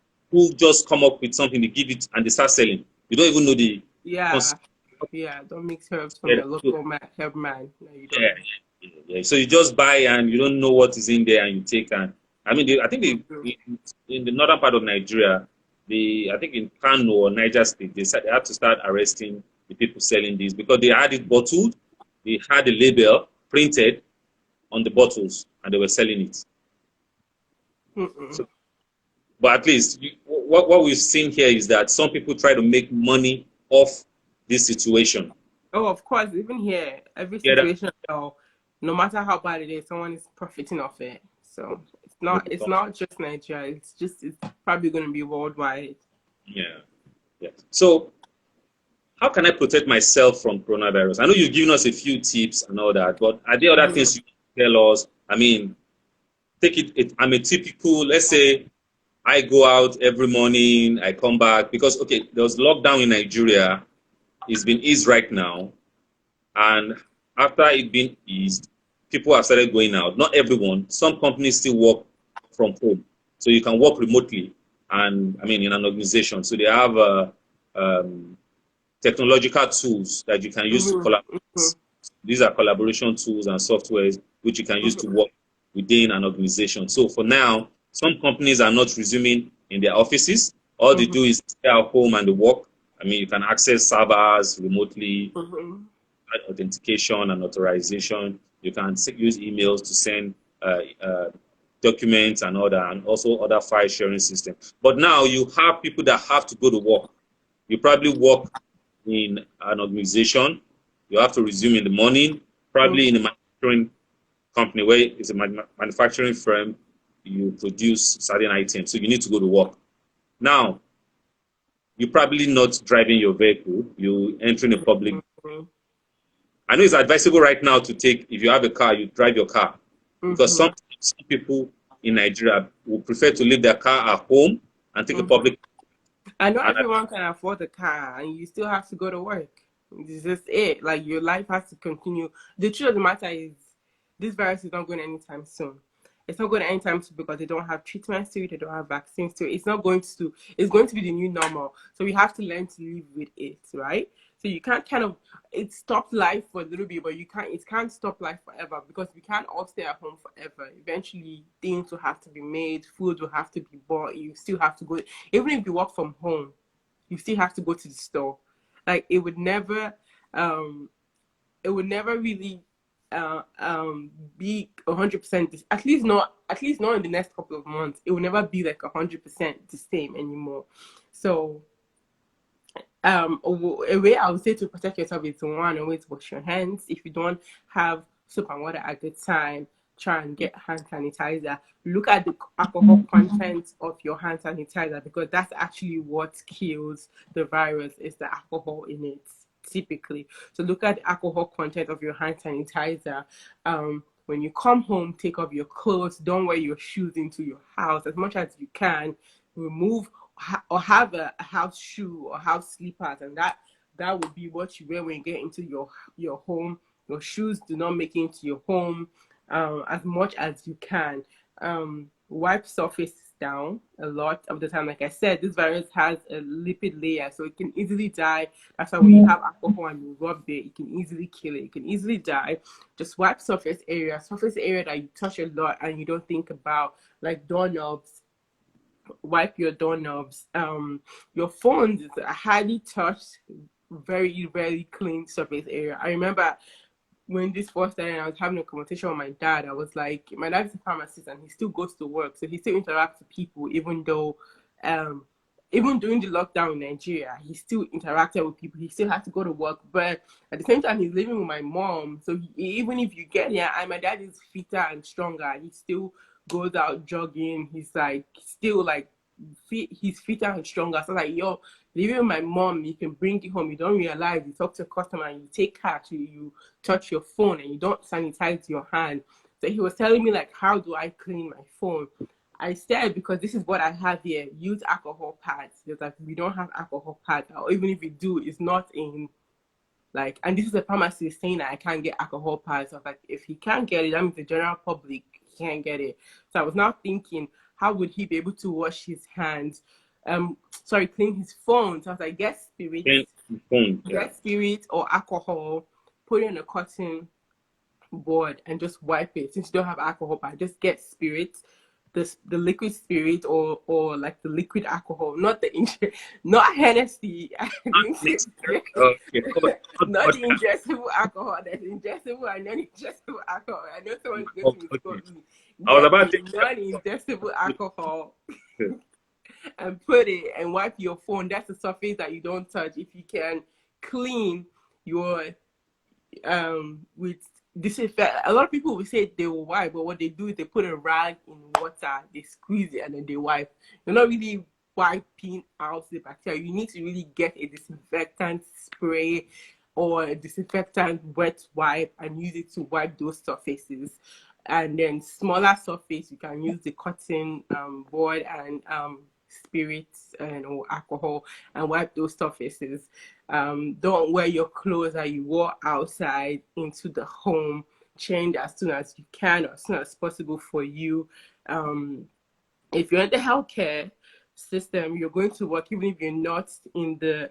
S1: just come up with something, they give it and they start selling. You don't even know the
S2: Yeah,
S1: concept.
S2: yeah. Don't mix herbs from your local herb man. No, you don't.
S1: Yeah. So you just buy and you don't know what is in there and you take. And I mean, I think in the northern part of Nigeria, I think in Kano or Niger State, they said they had to start arresting the people selling these because they had it bottled, they had a label printed on the bottles, and they were selling it. So, but at least what we've seen here is that some people try to make money off this situation.
S2: Oh, of course. Even here, every
S1: Yeah,
S2: situation, no matter how bad it is, someone is profiting off it. So it's not just Nigeria. It's probably going to be worldwide.
S1: Yeah. So how can I protect myself from coronavirus? I know you've given us a few tips and all that, but are there other things you can tell us? I mean, I'm a typical, let's say I go out every morning, I come back because, okay, there was lockdown in Nigeria. It's been eased right now. And after it being eased, people have started going out. Not everyone. Some companies still work from home. So you can work remotely and, I mean, in an organization. So they have technological tools that you can use to collaborate. These are collaboration tools and softwares which you can use to work within an organization. So for now, some companies are not resuming in their offices. All they do is stay at home and they work. I mean, you can access servers remotely, authentication and authorization. You can use emails to send documents and other, and also other file sharing systems. But now you have people that have to go to work. You probably work in an organization. You have to resume in the morning, probably in a manufacturing company where it's a manufacturing firm. You produce certain items, so you need to go to work. Now, you're probably not driving your vehicle. You entering a public. I know it's advisable right now to take, if you have a car, you drive your car. Because some people in Nigeria will prefer to leave their car at home and take a public.
S2: I know everyone can afford a car and you still have to go to work. This is it. Like your life has to continue. The truth of the matter is this virus is not going anytime soon. It's not going anytime soon because they don't have treatments to it, they don't have vaccines to it. It's going to be the new normal. So we have to learn to live with it, right? So you can't it stopped life for a little bit, but it can't stop life forever because we can't all stay at home forever. Eventually things will have to be made, food will have to be bought, you still have to go, even if you work from home, you still have to go to the store. Like it would never really be 100%, at least not in the next couple of months. It will never be like 100% the same anymore. So a way I would say to protect yourself is one, always wash your hands. If you don't have soap and water at the time, try and get hand sanitizer. Look at the alcohol content of your hand sanitizer because that's actually what kills the virus, is the alcohol in it typically. So look at the alcohol content of your hand sanitizer. When you come home, take off your clothes. Don't wear your shoes into your house as much as you can. Remove or have a house shoe or house slippers, and that would be what you wear when you get into your home. Your shoes do not make it into your home as much as you can. Wipe surfaces down a lot of the time. Like I said, this virus has a lipid layer, so it can easily die. That's why when you have alcohol and you rub it, it can easily kill it. It can easily die. Just wipe surface area that you touch a lot and you don't think about, like doorknobs, wipe your doorknobs. Your phones is a highly touched, very, very clean surface area. I remember when this first started, I was having a conversation with my dad. I was like, my dad's a pharmacist and he still goes to work, so he still interacts with people, even though, even during the lockdown in Nigeria, he still interacted with people. He still had to go to work, but at the same time, he's living with my mom. So even if you get here, and my dad is fitter and stronger, he still goes out jogging. He's like still like he's fitter and stronger. So like, yo, living with my mom, you can bring it home. You don't realize you talk to a customer and you take cash, you touch your phone and you don't sanitize your hand. So he was telling me like, how do I clean my phone? I said, because this is what I have here, use alcohol pads. Because like, we don't have alcohol pads, or even if we do, it's not in like, and this is a pharmacist saying that I can't get alcohol pads. So I was like, if he can't get it, that means the general public can't get it. So I was now thinking, how would he be able to wash his hands? Clean his phone. So I was like, get spirit or alcohol, put it in a cotton board and just wipe it. Since you don't have alcohol, but just get spirit, the liquid spirit or like the liquid alcohol, not not Hennessy, not the ingestible alcohol. That's ingestible and non-ingestible alcohol. I know someone's going to misquote me.
S1: I was about to
S2: non-ingestible alcohol and put it and wipe your phone. That's the surface that you don't touch. If you can clean your with disinfect, a lot of people will say they will wipe, but what they do is they put a rag in water, they squeeze it, and then they wipe. You're not really wiping out the bacteria. You need to really get a disinfectant spray or a disinfectant wet wipe and use it to wipe those surfaces. And then smaller surface, you can use the cotton board and spirits or alcohol and wipe those surfaces. Don't wear your clothes that you wore outside into the home. Change as soon as you can or as soon as possible for you. If you're in the healthcare system, you're going to work even if you're not in the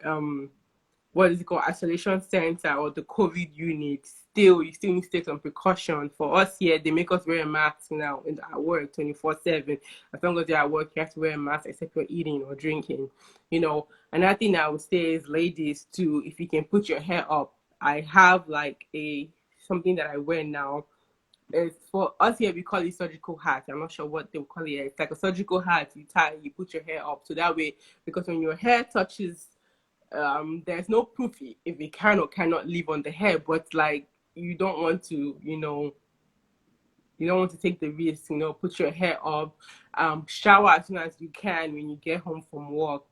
S2: what is it called, isolation center or the COVID unit. You still need to take some precaution. For us here, they make us wear a mask now at work 24/7. As long as you're at work, you have to wear a mask except you're eating or drinking. Another thing I would say is, ladies, too, if you can put your hair up. I have like something that I wear now. It's for us here, we call it surgical hat. I'm not sure what they call it. It's like a surgical hat. You tie, you put your hair up. So that way, because when your hair touches, there's no proof if it can or cannot live on the hair, but like you don't want to, you don't want to take the risk, put your hair up, shower as soon as you can when you get home from work,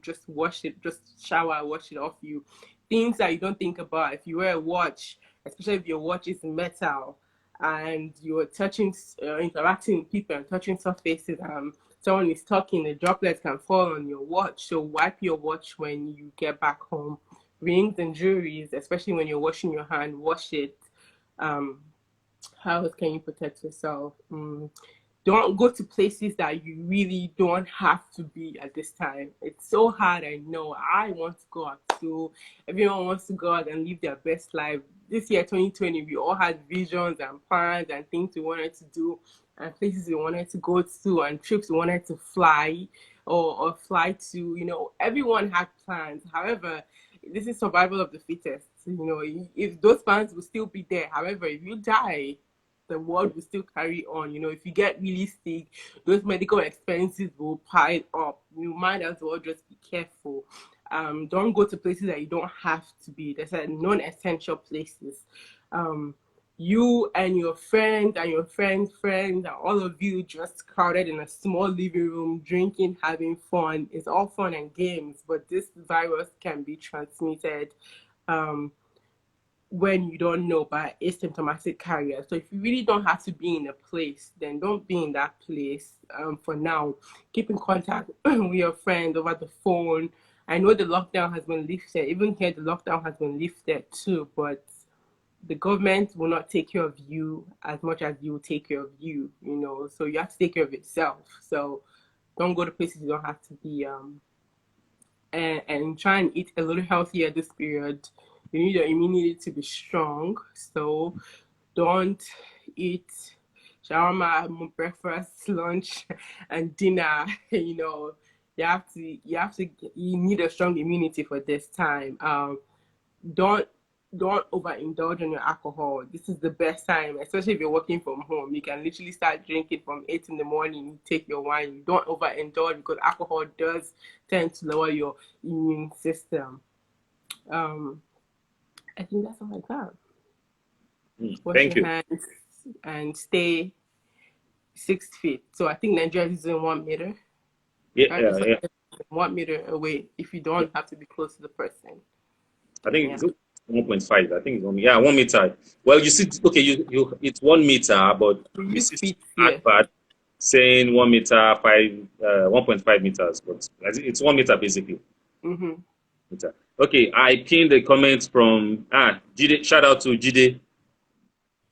S2: just wash it, just shower, wash it off you. Things that you don't think about. If you wear a watch, especially if your watch is metal and you're interacting with people and touching surfaces, someone is talking, the droplets can fall on your watch. So wipe your watch when you get back home. Rings and jewelries, especially when you're washing your hand, wash it. How else can you protect yourself? Don't go to places that you really don't have to be at this time. It's so hard, I know. I want to go out too. Everyone wants to go out and live their best life. This year, 2020, we all had visions and plans and things we wanted to do and places we wanted to go to and trips we wanted to fly or fly to. Everyone had plans. However, this is survival of the fittest. If those plans will still be there. However, if you die, the world will still carry on. If you get really sick, those medical expenses will pile up. You might as well just be careful. Don't go to places that you don't have to be. There's non-essential places. You and your friend and your friend's friend and all of you just crowded in a small living room, drinking, having fun. It's all fun and games, but this virus can be transmitted when you don't know by asymptomatic carriers. So if you really don't have to be in a place, then don't be in that place for now. Keep in contact with your friends over the phone. I know the lockdown has been lifted. Even here, the lockdown has been lifted too, but the government will not take care of you as much as you will take care of you, so you have to take care of yourself. So don't go to places you don't have to be, and try and eat a little healthier this period. You need your immunity to be strong, so don't eat shawarma, breakfast, lunch, and dinner. You need a strong immunity for this time. Don't overindulge on your alcohol. This is the best time, especially if you're working from home. You can literally start drinking from 8 in the morning. You take your wine. You don't overindulge because alcohol does tend to lower your immune system. I think that's all I got. Wash
S1: Thank
S2: your
S1: you.
S2: hands and stay 6 feet. So I think Nigeria is in 1 meter.
S1: Yeah,
S2: Right?
S1: yeah,
S2: So
S1: yeah.
S2: 1 meter away if you don't have to be close to the person.
S1: I think
S2: Yeah.
S1: it's 1.5. I think it's 1 meter. Well, you see, okay, it's 1 meter, but
S2: We
S1: you
S2: use
S1: see
S2: feet
S1: some
S2: here.
S1: advert saying 1 meter, 1.5 meters, but I think it's 1 meter basically.
S2: Mm-hmm.
S1: Meter. Okay, I pinned the comments from Jide. Shout out to Jide.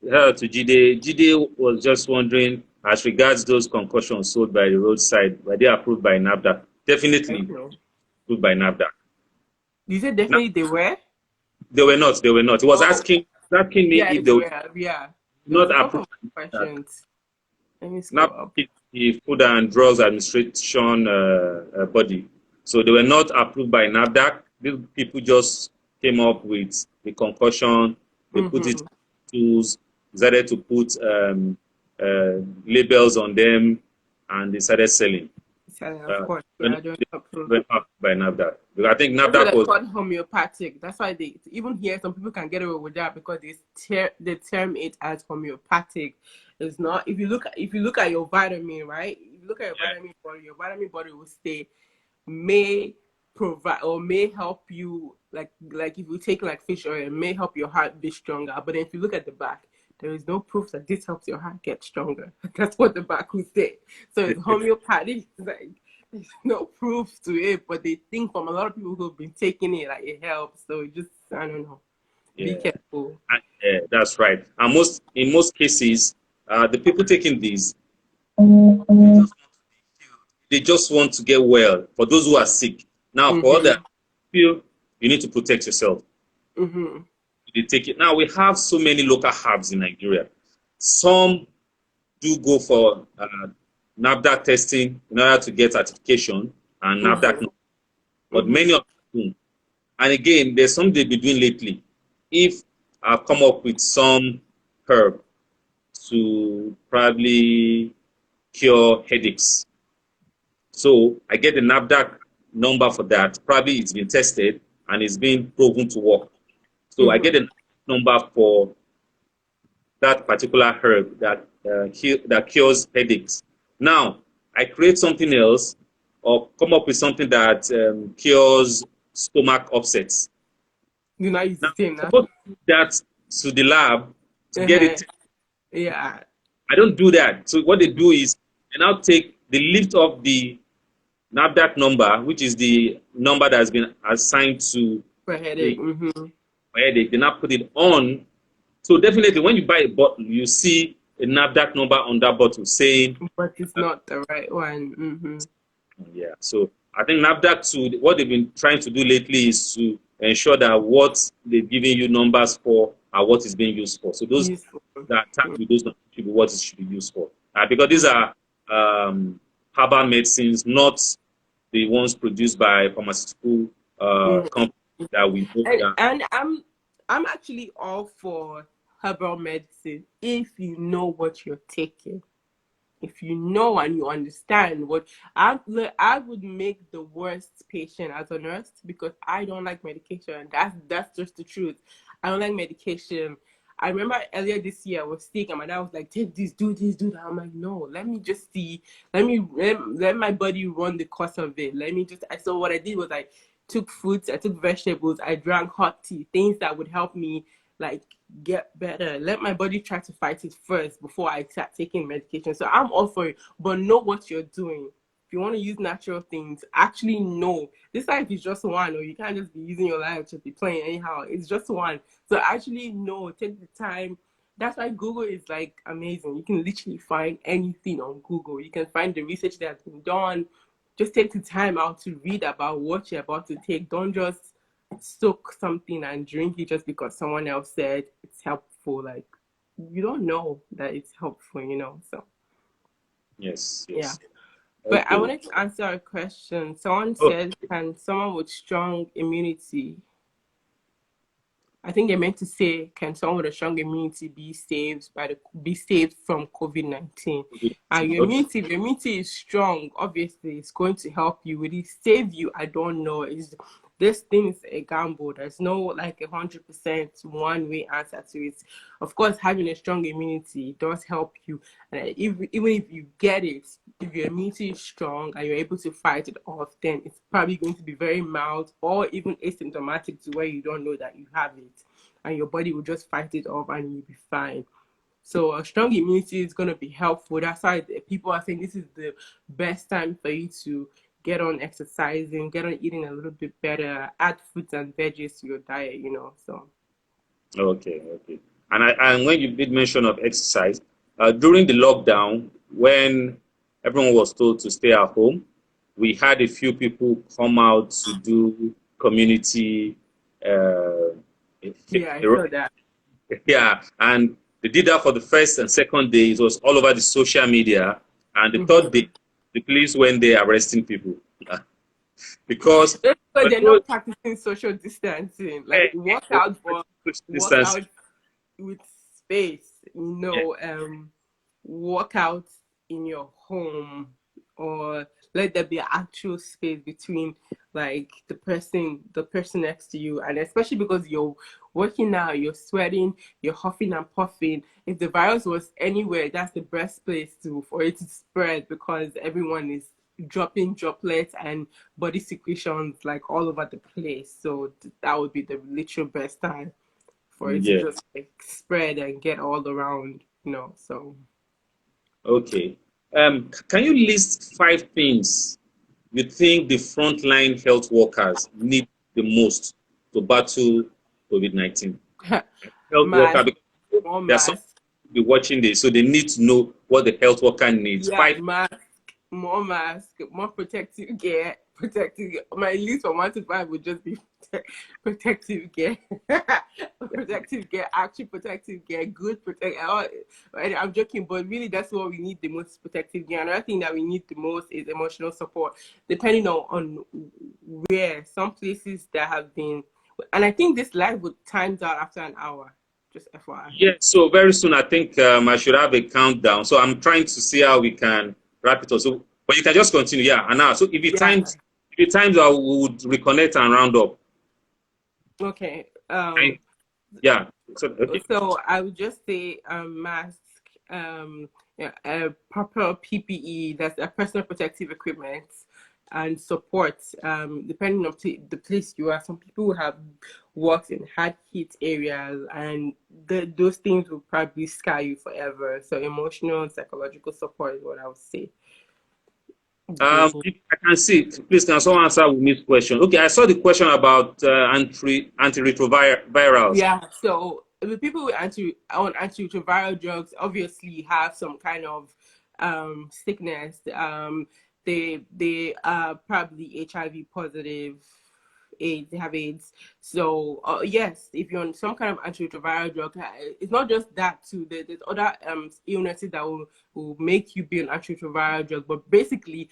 S1: Shout out to Jide. Jide was just wondering, as regards those concussions sold by the roadside, were they approved by NAFDAC?
S2: I don't
S1: Definitely
S2: know.
S1: approved by NAFDAC.
S2: You said definitely they were?
S1: They were not. They were not. He was
S2: Oh,
S1: asking me
S2: yeah,
S1: if
S2: they
S1: they were
S2: were. Yeah. There was
S1: not
S2: a couple of
S1: approved by NAFDAC.
S2: questions. Let me
S1: Now,
S2: scroll up.
S1: the Food and Drugs Administration body. So they were not approved by NAFDAC. These people just came up with the concussion. They put it
S2: Mm-hmm.
S1: in tools, decided to put labels on them, and they started selling.
S2: Of
S1: Uh,
S2: course.
S1: when
S2: Yeah, they were
S1: they
S2: approved.
S1: were not approved by NAFDAC. Because I think
S2: That's what
S1: NAFDAC
S2: I
S1: was
S2: called homeopathic. That's why they even here some people can get away with that because they term it as homeopathic. It's not if you look at your vitamin, right? If you look at your vitamin body will stay may provide or may help you like if you take like fish oil, it may help your heart be stronger. But if you look at the back, there is no proof that this helps your heart get stronger. That's what the back will say. So it's homeopathic. It's like there's no proof to it, but they think from a lot of people who've been taking it like it helps. So just I don't know. Be
S1: yeah,
S2: careful.
S1: that's right. And in most cases, the people taking these they just want to get well. For those who are sick, now for
S2: Mm-hmm.
S1: others, you need to protect yourself.
S2: Mm-hmm.
S1: They take it. Now we have so many local herbs in Nigeria. Some do go for NAFDAC testing in order to get certification and NAFDAC,
S2: Mm-hmm.
S1: but
S2: Mm-hmm.
S1: many of them don't. And again, there's something they've been doing lately. If I've come up with some herb to probably cure headaches, so I get the NAFDAC number for that. Probably it's been tested and it's been proven to work. So I get
S2: Mm-hmm.
S1: a number for that particular herb that cures headaches. Now I create something else or come up with something that cures stomach upsets.
S2: You not use
S1: Now
S2: the same
S1: I'm
S2: now.
S1: supposed to do that to the lab to get
S2: Uh-huh.
S1: it.
S2: Yeah.
S1: I don't do that. So what they do is they now take the lift of the NAFDAC number, which is the number that has been assigned to
S2: For
S1: the
S2: headache. Mm-hmm.
S1: headache, they now put it on. So definitely, when you buy a bottle, you see a NAFDAC number on that bottle saying,
S2: But it's not the right one. Mm-hmm.
S1: yeah. So I think NAFDAC too, what they've been trying to do lately is to ensure that what they've given you numbers for are what is being used for. So those
S2: Useful.
S1: that tag with those numbers should be what it should be used for. Because these are herbal medicines, not the ones produced by pharmaceutical
S2: Mm-hmm.
S1: companies that we know that.
S2: And I'm actually all for herbal medicine if you know what you're taking. If you know and you understand what I would make the worst patient as a nurse because I don't like medication. That's just the truth. I don't like medication. I remember earlier this year I was sick and my dad was like, take this, do this, do that. I'm like, no, let me just see. Let my body run the course of it. Let me just so what I did was I took fruits, I took vegetables, I drank hot tea, things that would help me like get better. Let my body try to fight it first before I start taking medication. So I'm all for it, but know what you're doing. If you want to use natural things, actually know this life is just one, or you can't just be using your life to be playing anyhow. It's just one. So actually know, take the time. That's why Google is like amazing. You can literally find anything on Google. You can find the research that's been done. Just take the time out to read about what you're about to take. Don't just soak something and drink it just because someone else said it's helpful. Like you don't know that it's helpful, so
S1: Yes,
S2: yeah.
S1: yes.
S2: But I
S1: Okay.
S2: wanted to answer a question. Someone
S1: Oh,
S2: said, can someone with strong immunity, I think they meant to say, can someone with a strong immunity be saved from COVID-19? And your
S1: okay.
S2: immunity, if your immunity is strong, obviously it's going to help you. Will it save you? I don't know. This thing is a gamble. There's no like 100% one way answer to it. Of course, having a strong immunity does help you. And even if you get it, if your immunity is strong and you're able to fight it off, then it's probably going to be very mild or even asymptomatic to where you don't know that you have it. And your body will just fight it off and you'll be fine. So a strong immunity is going to be helpful. That's why people are saying this is the best time for you to get on exercising, get on eating a little bit better, add fruits and veggies to your diet. So
S1: Okay, okay. And when you did mention of exercise, during the lockdown, when everyone was told to stay at home, we had a few people come out to do community, uh,
S2: yeah, I saw that.
S1: yeah, and they did that for the first and second day. It was all over the social media, and the third
S2: Mm-hmm.
S1: day, the police went there arresting people because
S2: Just because
S1: but
S2: they're not practicing social distancing, like walk out, but walk
S1: distance.
S2: out with space,
S1: Yeah.
S2: walk out in your home, or let there be actual space between like the person next to you. And especially because you're working out, you're sweating, you're huffing and puffing. If the virus was anywhere, that's the best place for it to spread, because everyone is dropping droplets and body secretions like all over the place. So that would be the literal best time for it to
S1: Yeah.
S2: just like spread and get all around. So
S1: Okay. Can you list 5 things you think the frontline health workers need the most to battle COVID-19? Health worker,
S2: mask,
S1: because
S2: more
S1: there are some
S2: mask,
S1: people be watching this, so they need to know what the health worker needs.
S2: yeah,
S1: Five.
S2: mask, more protective gear, protective gear. My list from 1 to 5 would just be protective gear, protective gear, actually protective gear, good protect. I'm joking, but really that's what we need the most, protective gear. Another thing that we need the most is emotional support, depending on where. Some places that have been, and I think this live would times out after an hour. Just FYI.
S1: Yeah, so very soon I think I should have a countdown. So I'm trying to see how we can wrap it up. So, but you can just continue. Yeah, and now, so
S2: Yeah.
S1: if it times, I would reconnect and round up.
S2: Okay.
S1: And, yeah. So okay.
S2: So I would just say mask, yeah, proper PPE, that's a personal protective equipment, and support. Depending on the place you are, some people have worked in hard hit areas, and those things will probably scar you forever. So emotional and psychological support is what I would say.
S1: I can see. Please, can someone answer Wumi's question? Okay, I saw the question about antiretrovirals.
S2: Yeah, so the people with antiretroviral drugs obviously have some kind of sickness. They are probably HIV positive, AIDS. They have AIDS. So yes, if you're on some kind of antiretroviral drug, it's not just that too. There's other illnesses that will make you be on antiretroviral drug. But basically,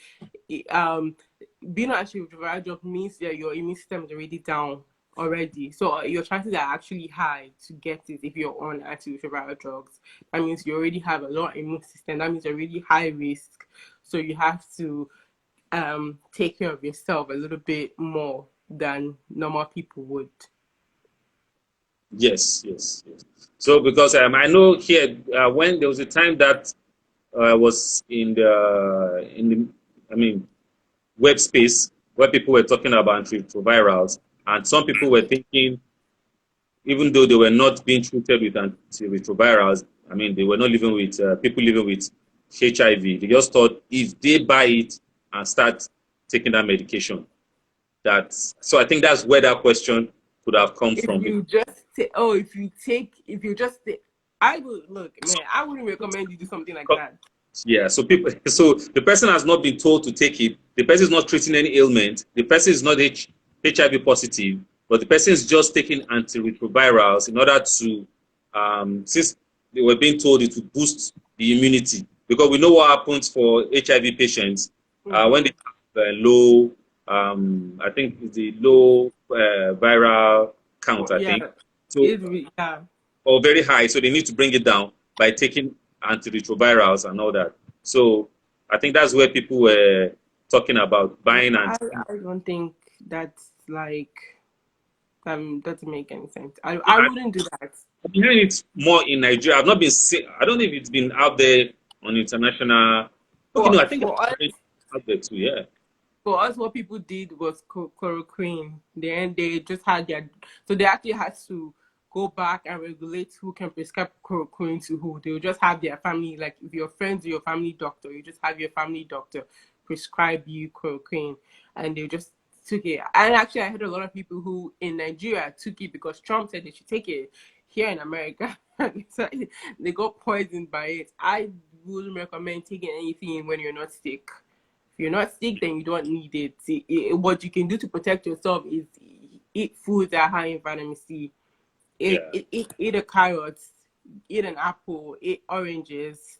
S2: um, being on antiretroviral drug means that your immune system is already down already. So your chances are actually high to get it if you're on antiretroviral drugs. That means you already have a low immune system. That means you're already high risk. So you have to take care of yourself a little bit more than normal people would.
S1: Yes, yes, yes. So because I know here when there was a time that I was I mean web space where people were talking about antiretrovirals, and some people were thinking, even though they were not being treated with antiretrovirals, I mean, they were not living with people living with HIV. They just thought if they buy it and start taking that medication, so I think that's where that question could have come
S2: If
S1: from.
S2: you just if you just I would look, man, I wouldn't recommend you do something like that.
S1: Yeah, so so the person has not been told to take it. The person is not treating any ailment. The person is not HIV positive, but the person is just taking antiretrovirals in order to, since they were being told it would boost the immunity, because we know what happens for HIV patients when they have low, I think it's the low viral count, I think.
S2: Yeah,
S1: So,
S2: yeah.
S1: or very high, so they need to bring it down by taking antiretrovirals and all that. So I think that's where people were talking about buying and
S2: I don't think that's like doesn't make any sense. I wouldn't do that.
S1: I've been hearing it more in Nigeria. I've not been I don't know if it's been out there on international. Okay, no, I think
S2: For us,
S1: it's out there too. Yeah.
S2: for us, what people did was chloroquine. Then they just had so they actually had to go back and regulate who can prescribe chloroquine to who. They will just have their family, like if your friends or your family doctor, you just have your family doctor prescribe you chloroquine, and they just took it. And actually, I heard a lot of people who in Nigeria took it because Trump said they should take it. Here in America, so they got poisoned by it. I wouldn't recommend taking anything when you're not sick. If you're not sick, then you don't need it. What you can do to protect yourself is eat foods that are high in vitamin C. Eat a carrot, eat an apple, eat oranges.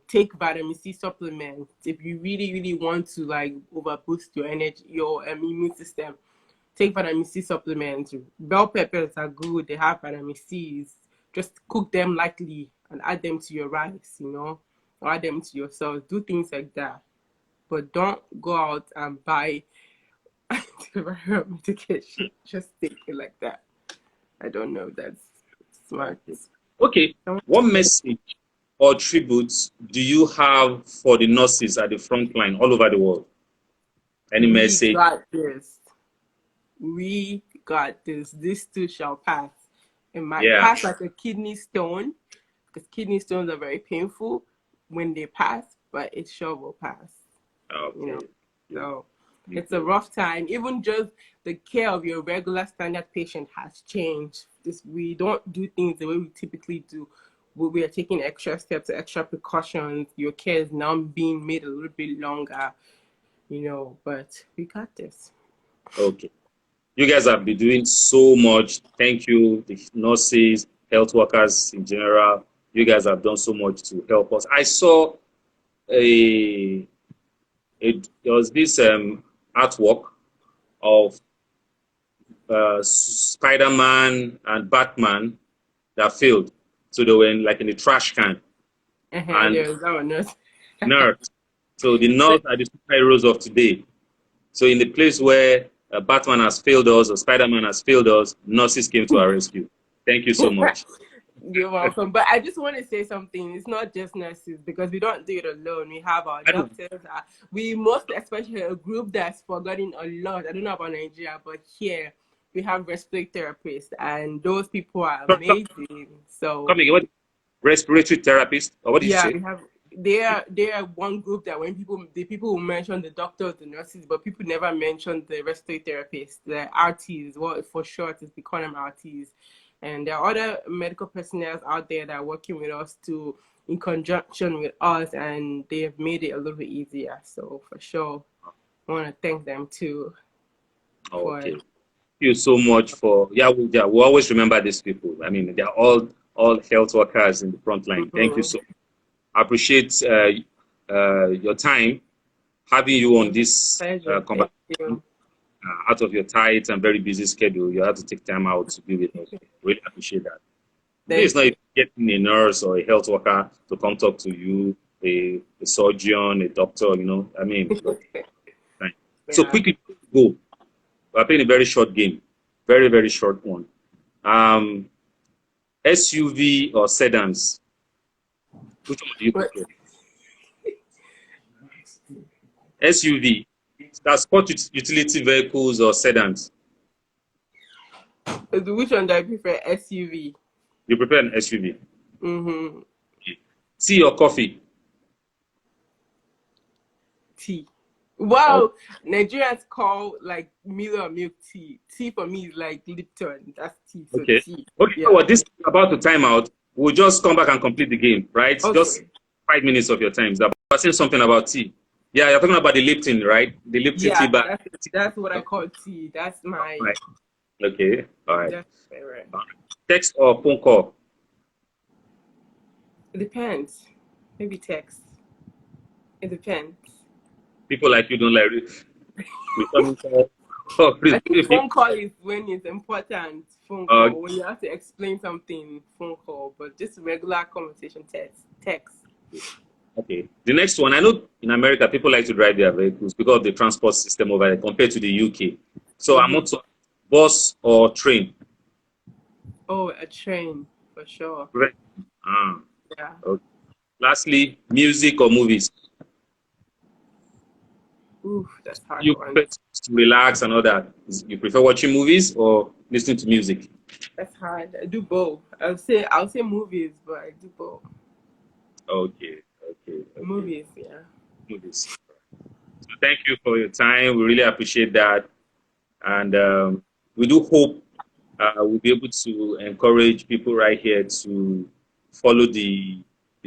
S2: Take vitamin C supplements if you really, really want to like overboost your energy, your immune system. Take vitamin C supplements. Bell peppers are good. They have vitamin C's. Just cook them lightly and add them to your rice, or add them to your sauce. Do things like that. But don't go out and buy antiviral medication. Just take it like that. I don't know. That's smart.
S1: Okay. What message or tributes do you have for the nurses at the front line all over the world? Any message?
S2: We got this. We got this. This too shall pass. It might pass like a kidney stone, because kidney stones are very painful when they pass, but it sure will pass.
S1: Okay.
S2: So it's a rough time. Even just the care of your regular standard patient has changed. We don't do things the way we typically do. We are taking extra steps, extra precautions. Your care is now being made a little bit longer, but we got this.
S1: Okay. You guys have been doing so much. Thank you, the nurses, health workers in general. You guys have done so much to help us. I saw there was this artwork of Spider-Man and Batman that failed. So they were in the trash can.
S2: And there's our nurse.
S1: Nerds. So the nerds are the superheroes of today. So in the place where Batman has failed us or Spider-Man has failed us, nurses came to our rescue. Thank you so much.
S2: You're welcome. But I just want to say something. It's not just nurses, because we don't do it alone. We have our doctors. We most especially a group that's forgotten a lot. I don't know about Nigeria, but here we have respiratory therapists, and those people are amazing. So
S1: come again, what? Respiratory therapist, or what did you say?
S2: We have. They are one group that when people will mention the doctors, the nurses, but people never mention the respiratory therapists, the RTs. Well, for short, we call them RTs. And there are other medical personnel out there that are working with us in conjunction with us, and they have made it a little bit easier. So for sure, I want to thank them too.
S1: Okay. Thank you so much we always remember these people. I mean, they're all health workers in the front line. Thank you so much. I appreciate your time, having you on this conversation. Out of your tight and very busy schedule, you have to take time out to be with us. Really appreciate that. It's not getting a nurse or a health worker to come talk to you, a surgeon, a doctor, I mean. So quickly go. We're playing a very short game. Very, very short one. SUV or sedans? Which one do you prefer? SUV. That's sport utility vehicles or sedans?
S2: Which one do I prefer? SUV.
S1: You prefer an SUV?
S2: Mm-hmm.
S1: Okay. Tea or coffee?
S2: Tea. Wow, Nigerians call like Milo or milk tea. Tea for me is like Lipton. That's tea. So
S1: okay.
S2: Tea.
S1: Okay. Yeah. Well, this is about to time out. We'll just come back and complete the game, right?
S2: Okay.
S1: Just 5 minutes of your time. I was saying something about tea. Yeah, you're talking about the Lipton, right? The Lipton tea bag.
S2: That's what I call tea. That's my.
S1: Right. Okay. All right.
S2: That's favorite.
S1: Text or phone call?
S2: It depends. Maybe text. It depends.
S1: People like you don't like returning call. Oh,
S2: I think phone call is when it's important. Phone call when you have to explain something. Phone call, but just regular conversation. Text.
S1: okay. The next one, I know in America people like to drive their vehicles because of the transport system over there compared to the UK. So I'm not bus or train.
S2: Oh, a train for sure.
S1: Right. Ah.
S2: Yeah.
S1: Okay. Lastly, music or movies.
S2: Ooh, that's hard
S1: You
S2: one.
S1: prefer to relax and all that. You prefer watching movies or listening to music?
S2: That's hard. I do both. I'll say movies, but I do both.
S1: Okay.
S2: Movies, yeah.
S1: Movies. So thank you for your time. We really appreciate that, and we do hope we'll be able to encourage people right here to follow the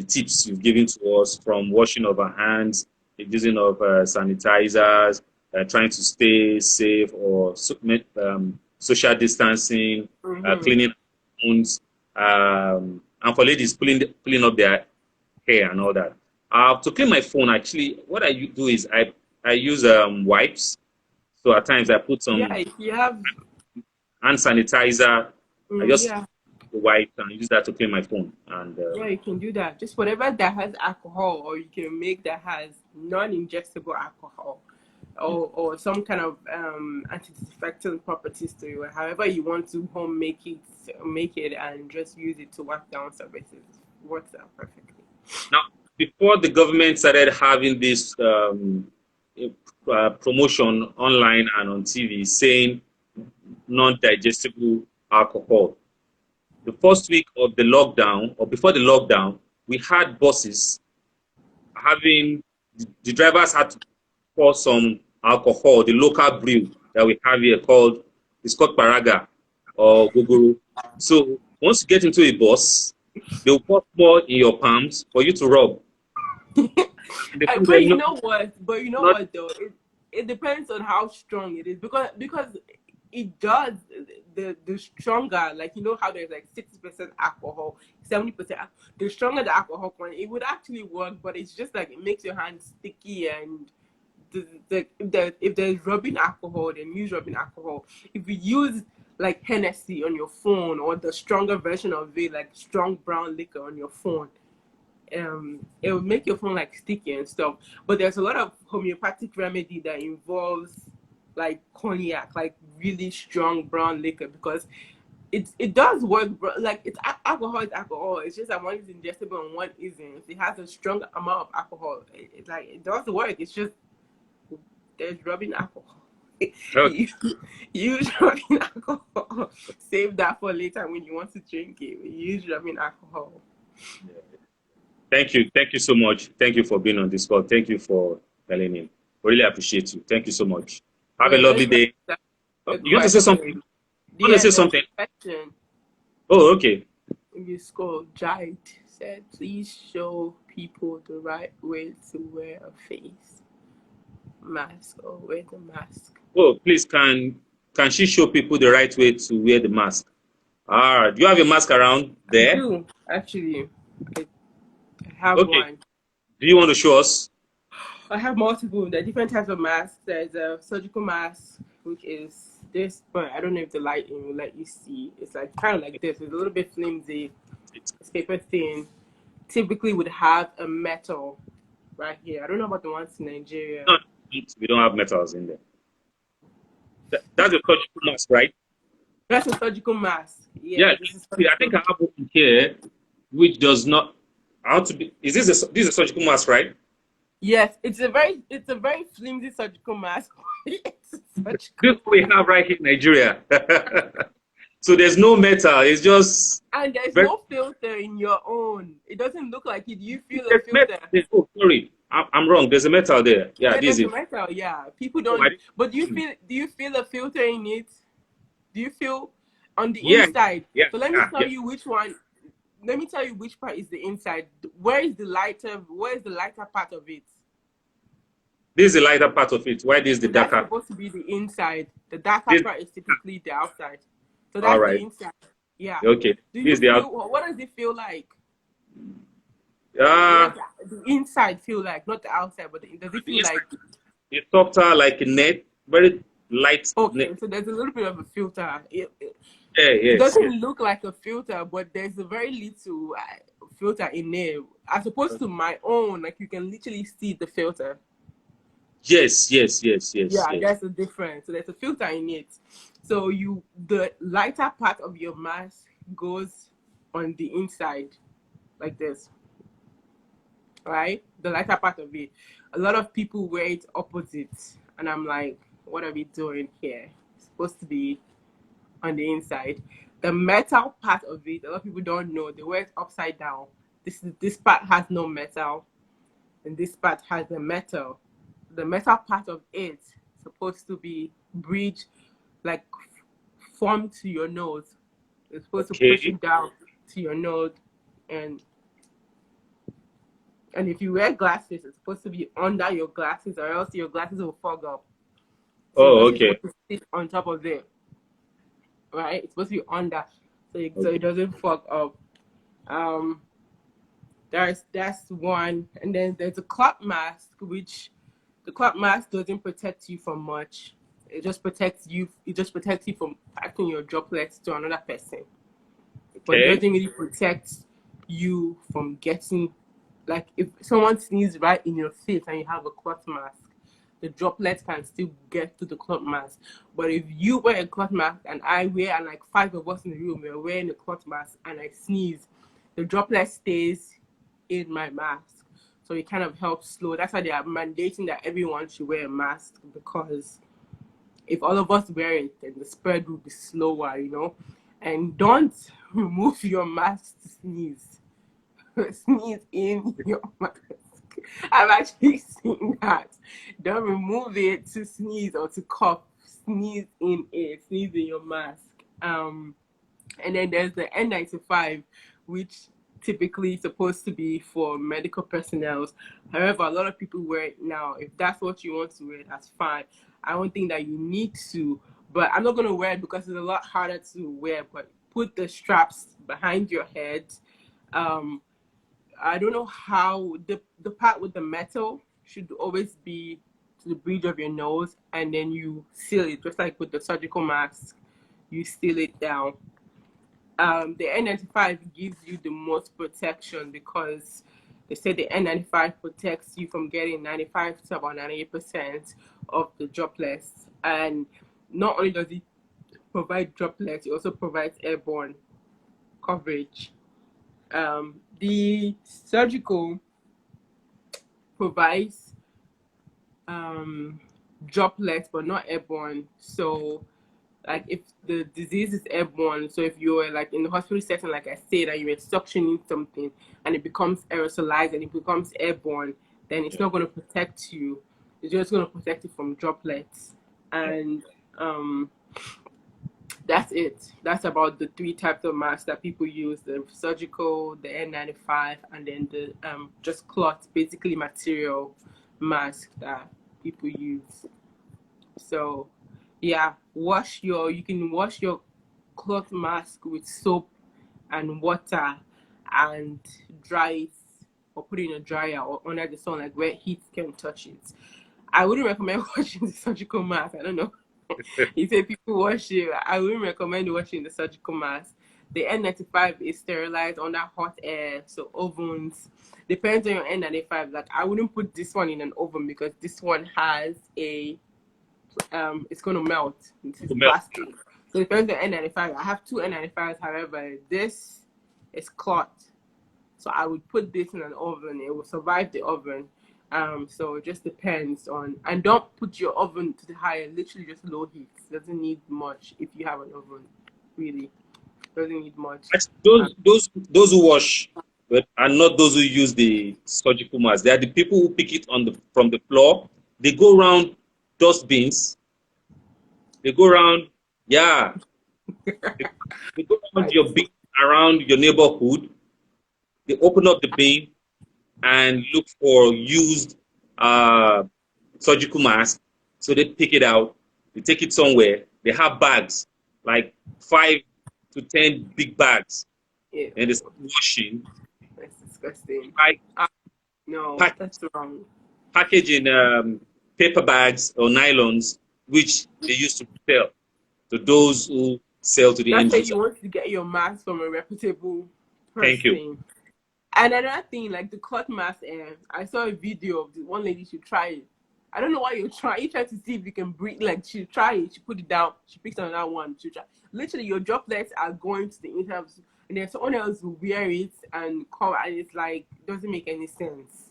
S1: tips you've given to us, from washing of our hands, the using of sanitizers, trying to stay safe, or social distancing, cleaning phones, and for ladies pulling up their hair and all that. To clean my phone, actually, what I do is I use wipes. So at times I put
S2: Yeah,
S1: some
S2: if you have
S1: hand sanitizer. I just
S2: yeah.
S1: wipe and use that to clean my phone. And
S2: Yeah, you can do that. Just whatever that has alcohol, or you can make that has non-ingestible alcohol, or some kind of anti-disinfectant properties to it. However you want to make it, and just use it to wipe down surfaces. Works out perfectly.
S1: now, before the government started having this promotion online and on TV saying non-digestible alcohol, the first week of the lockdown or before the lockdown, we had buses having the drivers had to pour some alcohol, the local brew that we have here it's called Paraga or Gogoro. So once you get into a bus, they'll pour more in your palms for you to rub.
S2: But you know what? But you know
S1: Not
S2: what though? It depends on how strong it is, because it does the stronger, like you know how there's like 60% alcohol, 70%. The stronger the alcohol content, it would actually work, but it's just like it makes your hands sticky, and if there's rubbing alcohol, then use rubbing alcohol. If you use like Hennessy on your phone, or the stronger version of it, like strong brown liquor on your phone, it will make your phone like sticky and stuff. But there's a lot of homeopathic remedy that involves like cognac, like really strong brown liquor, because it does work. Like it's alcohol is alcohol. It's just that one is ingestible and one isn't. It has a strong amount of alcohol. It does work. It's just there's rubbing alcohol.
S1: okay.
S2: Use rubbing alcohol. Save that for later when you want to drink it. Use rubbing alcohol.
S1: Thank you so much. Thank you for being on this call. Thank you for telling in. We really appreciate you. Thank you so much. Have a
S2: Wait,
S1: lovely
S2: let's
S1: day.
S2: a
S1: You want to say something?
S2: question.
S1: You want to
S2: Yeah,
S1: say
S2: there was
S1: something?
S2: a question.
S1: Oh, okay.
S2: In your school, Jade said, please show people the right way to wear a face mask, or wear the mask.
S1: Oh, please, can she show people the right way to wear the mask? Do you have a mask around
S2: I
S1: there?
S2: do, actually. I have
S1: Okay.
S2: one.
S1: Do you want to show us?
S2: I have multiple. There are different types of masks. There's a surgical mask, which is this, but I don't know if the lighting will let you see. It's like kind of like this. It's a little bit flimsy. It's paper thin. Typically would have a metal right here. I don't know about the ones in Nigeria.
S1: No, we don't have metals in there. That's a surgical mask, right?
S2: That's a surgical mask.
S1: Yeah.
S2: Yeah, this is
S1: I think I have one here, which does not. How to be? Is this this is a surgical mask, right?
S2: yes, it's a very flimsy surgical mask. It's
S1: This we have right here in Nigeria. So there's no metal. It's just
S2: and there's
S1: very.
S2: no filter in your own. It doesn't look like it. You feel a
S1: There's
S2: filter.
S1: oh, sorry, I'm wrong. There's a metal there. Yeah,
S2: Yeah,
S1: this is
S2: there's a
S1: it.
S2: metal. Yeah, people
S1: Oh,
S2: don't. But do you feel a filter in it? Do you feel on the
S1: yeah,
S2: inside?
S1: yeah,
S2: So let me tell
S1: yeah.
S2: you which one. Let me tell you which part is the inside. Where is the lighter? Where is the lighter part of it?
S1: This is the lighter part of it. Why this is the
S2: So that's
S1: darker?
S2: supposed to be the inside. The darker
S1: This,
S2: part is typically the outside. So
S1: all
S2: that's the
S1: right.
S2: inside. Yeah.
S1: Okay.
S2: Do
S1: This
S2: you
S1: is the out.
S2: feel? What does it feel like?
S1: Yeah,
S2: What does the inside feel like? Not the outside, but does it
S1: the
S2: feel
S1: inside
S2: like?
S1: is softer, like a net, very light net.
S2: Okay, so there's a little bit of a filter.
S1: Yeah,
S2: It
S1: yes,
S2: doesn't
S1: yes.
S2: look like a filter, but there's a very little filter in there, as opposed to my own. Like you can literally see the filter.
S1: Yes, yes, yes, yes,
S2: Yeah,
S1: yes.
S2: there's a difference. So there's a filter in it. So the lighter part of your mask goes on the inside, like this, right? The lighter part of it. A lot of people wear it opposite, and I'm like, what are we doing here? It's supposed to be on the inside. The metal part of it, a lot of people don't know. They wear it upside down. This part has no metal, and this part has the metal. The metal part of it is supposed to be bridge, like formed to your nose. It's supposed to push
S1: Okay.
S2: it down to your nose, and if you wear glasses, it's supposed to be under your glasses, or else your glasses will fog up. So
S1: Oh,
S2: glasses
S1: okay.
S2: supposed to sit on top of it, right? It's supposed to be under, so it
S1: Okay.
S2: doesn't fog up. Um, that's one, and then there's a cloth mask, which the cloth mask doesn't protect you from much. It just protects you. It just protects you from passing your droplets to another person, but it
S1: Okay.
S2: doesn't really protect you from getting, like, if someone sneezes right in your face and you have a cloth mask, the droplets can still get to the cloth mask. But if you wear a cloth mask and I wear, and like five of us in the room, we're wearing a cloth mask, and I sneeze, the droplet stays in my mask. So it kind of helps slow. That's why they are mandating that everyone should wear a mask, because if all of us wear it, then the spread will be slower, you know. And don't remove your mask to sneeze. Sneeze in your mask. I've actually seen that. Don't remove it to sneeze or to cough. Sneeze in it. Sneeze in your mask. And then there's the N95, which typically is supposed to be for medical personnel. However, a lot of people wear it now. If that's what you want to wear, that's fine. I don't think that you need to, but I'm not going to wear it because it's a lot harder to wear. But put the straps behind your head. Um, I don't know how the part with the metal should always be to the bridge of your nose, and then you seal it, just like with the surgical mask. You seal it down. The N95 gives you the most protection, because they say the N95 protects you from getting 95 to about 98% of the droplets. And not only does it provide droplets, it also provides airborne coverage. The surgical provides droplets, but not airborne. So like if the disease is airborne, so if you're like in the hospital setting, like I said, and you're suctioning something and it becomes aerosolized and it becomes airborne, then it's
S1: Yeah.
S2: not going to protect you. It's just going to protect you from droplets.
S1: Yeah.
S2: And that's it. That's about the three types of masks that people use: the surgical, the N95, and then the just cloth, basically material mask that people use. So yeah, you can wash your cloth mask with soap and water and dry it, or put it in a dryer or under the sun, like where heat can touch it. I wouldn't recommend washing the surgical mask. I don't know. You say people wash it. I wouldn't recommend washing the surgical mask. The N95 is sterilized under hot air, so ovens. Depends on your N95. Like I wouldn't put this one in an oven, because this one has a it's going to melt. This is
S1: To melt.
S2: plastic. So it depends on N95. I have two N95s. However, this is cloth. So I would put this in an oven. It will survive the oven. So it just depends on, and don't put your oven to the higher, literally just low heat. It doesn't need much if you have an oven. Really. Doesn't need much.
S1: Those who wash, but are not those who use the surgical mask. They are the people who pick it on the from the floor. They go around dustbins. They go around, yeah. They, they go around
S2: Right.
S1: your bin, around your neighborhood. They open up the bin and look for used uh, surgical mask. So they pick it out. They take it somewhere. They have bags, like 5 to 10 big bags,
S2: Yeah.
S1: and they start washing.
S2: It's disgusting.
S1: Like
S2: No,
S1: pack,
S2: that's wrong.
S1: packaging paper bags or nylons, which they used to sell to those who sell to the
S2: That's
S1: end
S2: why
S1: user.
S2: you want to get your mask from a reputable
S1: Thank you.
S2: person. And another thing, like the cloth mask, I saw a video of the one lady. She tried it. I don't know why you're trying. You try to see if you can breathe. Like she tried it. She put it down. She picked another one. She tried. Literally, your droplets are going to the interns, and then someone else will wear it and come, and it's like doesn't make any sense.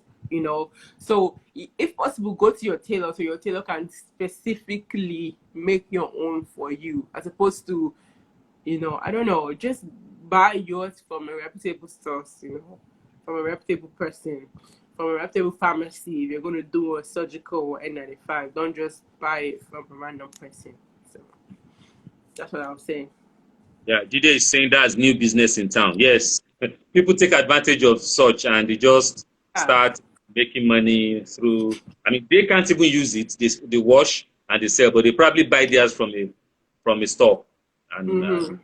S2: So if possible, go to your tailor so your tailor can specifically make your own for you, as opposed to, I don't know, just buy yours from a reputable source, from a reputable person, from a reputable pharmacy. If you're going to do a surgical N95, don't just buy it from a random person. So that's what I'm saying.
S1: Yeah, Jide is saying that's new business in town. Yes, people take advantage of such and they just
S2: Yeah.
S1: start making money through. I mean, they can't even use it. They wash and they sell, but they probably buy theirs from a store, and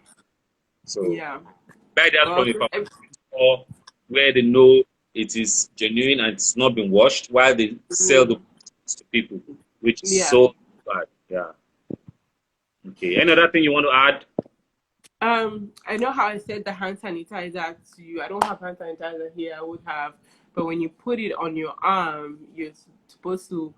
S1: so
S2: Yeah.
S1: buy theirs
S2: Well,
S1: from a store where they know it is genuine and it's not been washed, while they sell the to people, which is
S2: yeah.
S1: so bad. Yeah. Okay. Any other thing you want to add?
S2: I know how I said the hand sanitizer to you. I don't have hand sanitizer here. I would have, but when you put it on your arm, you're supposed to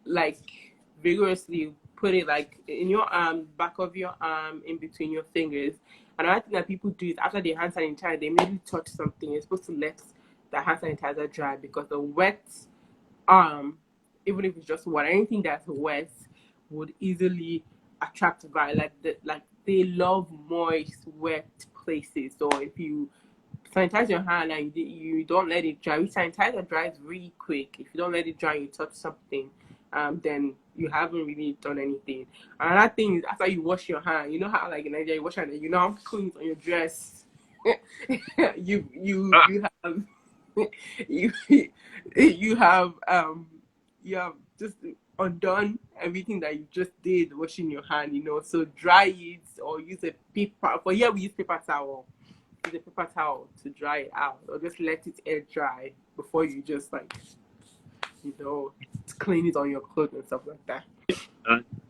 S2: like vigorously put it like in your arm, back of your arm, in between your fingers. And another thing that people do is after they hand sanitize, they maybe touch something. You're supposed to let the hand sanitizer dry, because the wet arm, even if it's just water, anything that's wet would easily attract virus. Like they love moist, wet places. So if you sanitize your hand and you don't let it dry, sanitizer dries really quick. If you don't let it dry, you touch something, then you haven't really done anything. Another thing is after you wash your hand, you know how like in Nigeria you wash your hand, you know how clean on your dress. You have you you have just undone everything that you just did washing your hand, so dry it or use a paper. For here we use paper towel. Use a paper towel to dry it out, or just let it air dry before you just clean it on your clothes and stuff like that.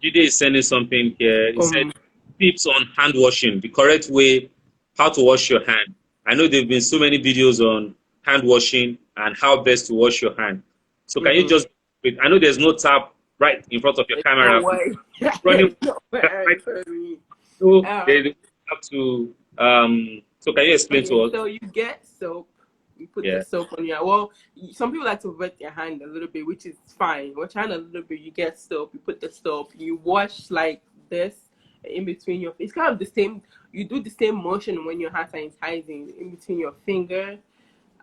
S1: Jide is sending something here. He said
S2: Um
S1: tips on hand washing, the correct way, how to wash your hand. I know there have been so many videos on hand washing and how best to wash your hand. So can you just, I know there's no tap right in front of your camera.
S2: no way.
S1: Running
S2: No way for me.
S1: so they have to, so can you explain to
S2: Okay,
S1: us?
S2: so you get soap. You put the
S1: Yeah.
S2: soap on your. Well, some people like to wet their hand a little bit, which is fine. Wash your hand a little bit. You get soap. You put the soap. You wash like this in between your. It's kind of the same. You do the same motion when your hand sanitizing in between your finger.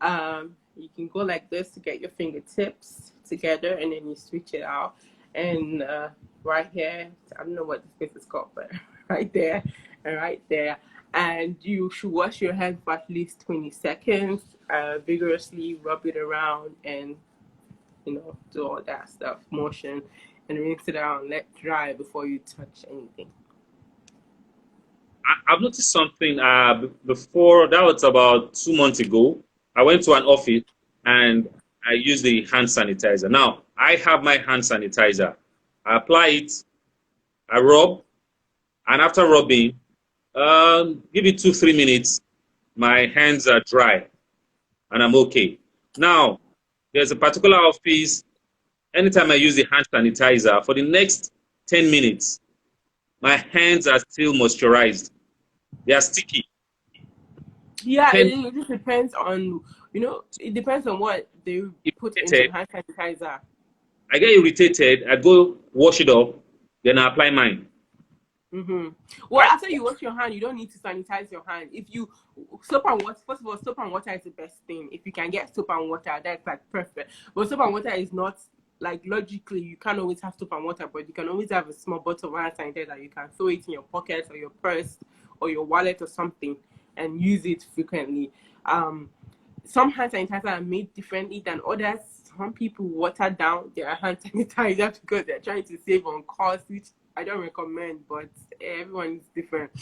S2: You can go like this to get your fingertips together, and then you switch it out. And right here, I don't know what this place is called, but right there and right there. And you should wash your hands for at least 20 seconds, vigorously rub it around, and do all that stuff, motion, and rinse it out and let dry before you touch anything.
S1: I've noticed something before. That was about 2 months ago. I went to an office and I used the hand sanitizer. Now, I have my hand sanitizer. I apply it, I rub, and after rubbing, give it 2-3 minutes, my hands are dry and I'm okay. Now, there's a particular office, anytime I use the hand sanitizer, for the next 10 minutes, my hands are still moisturized. They are sticky.
S2: Yeah, it just depends on, it depends on what they put in the hand sanitizer.
S1: I get irritated, I go wash it up, then I apply mine.
S2: Well, after you wash your hand, you don't need to sanitize your hand. If you soap and water, first of all, soap and water is the best thing. If you can get soap and water, that's like perfect. But soap and water is not like logically you can't always have soap and water, but you can always have a small bottle of hand sanitizer that you can throw it in your pocket or your purse or your wallet or something and use it frequently. Some hand sanitizer are made differently than others. Some people water down their hand sanitizer because they're trying to save on cost, which I don't recommend, but everyone is different.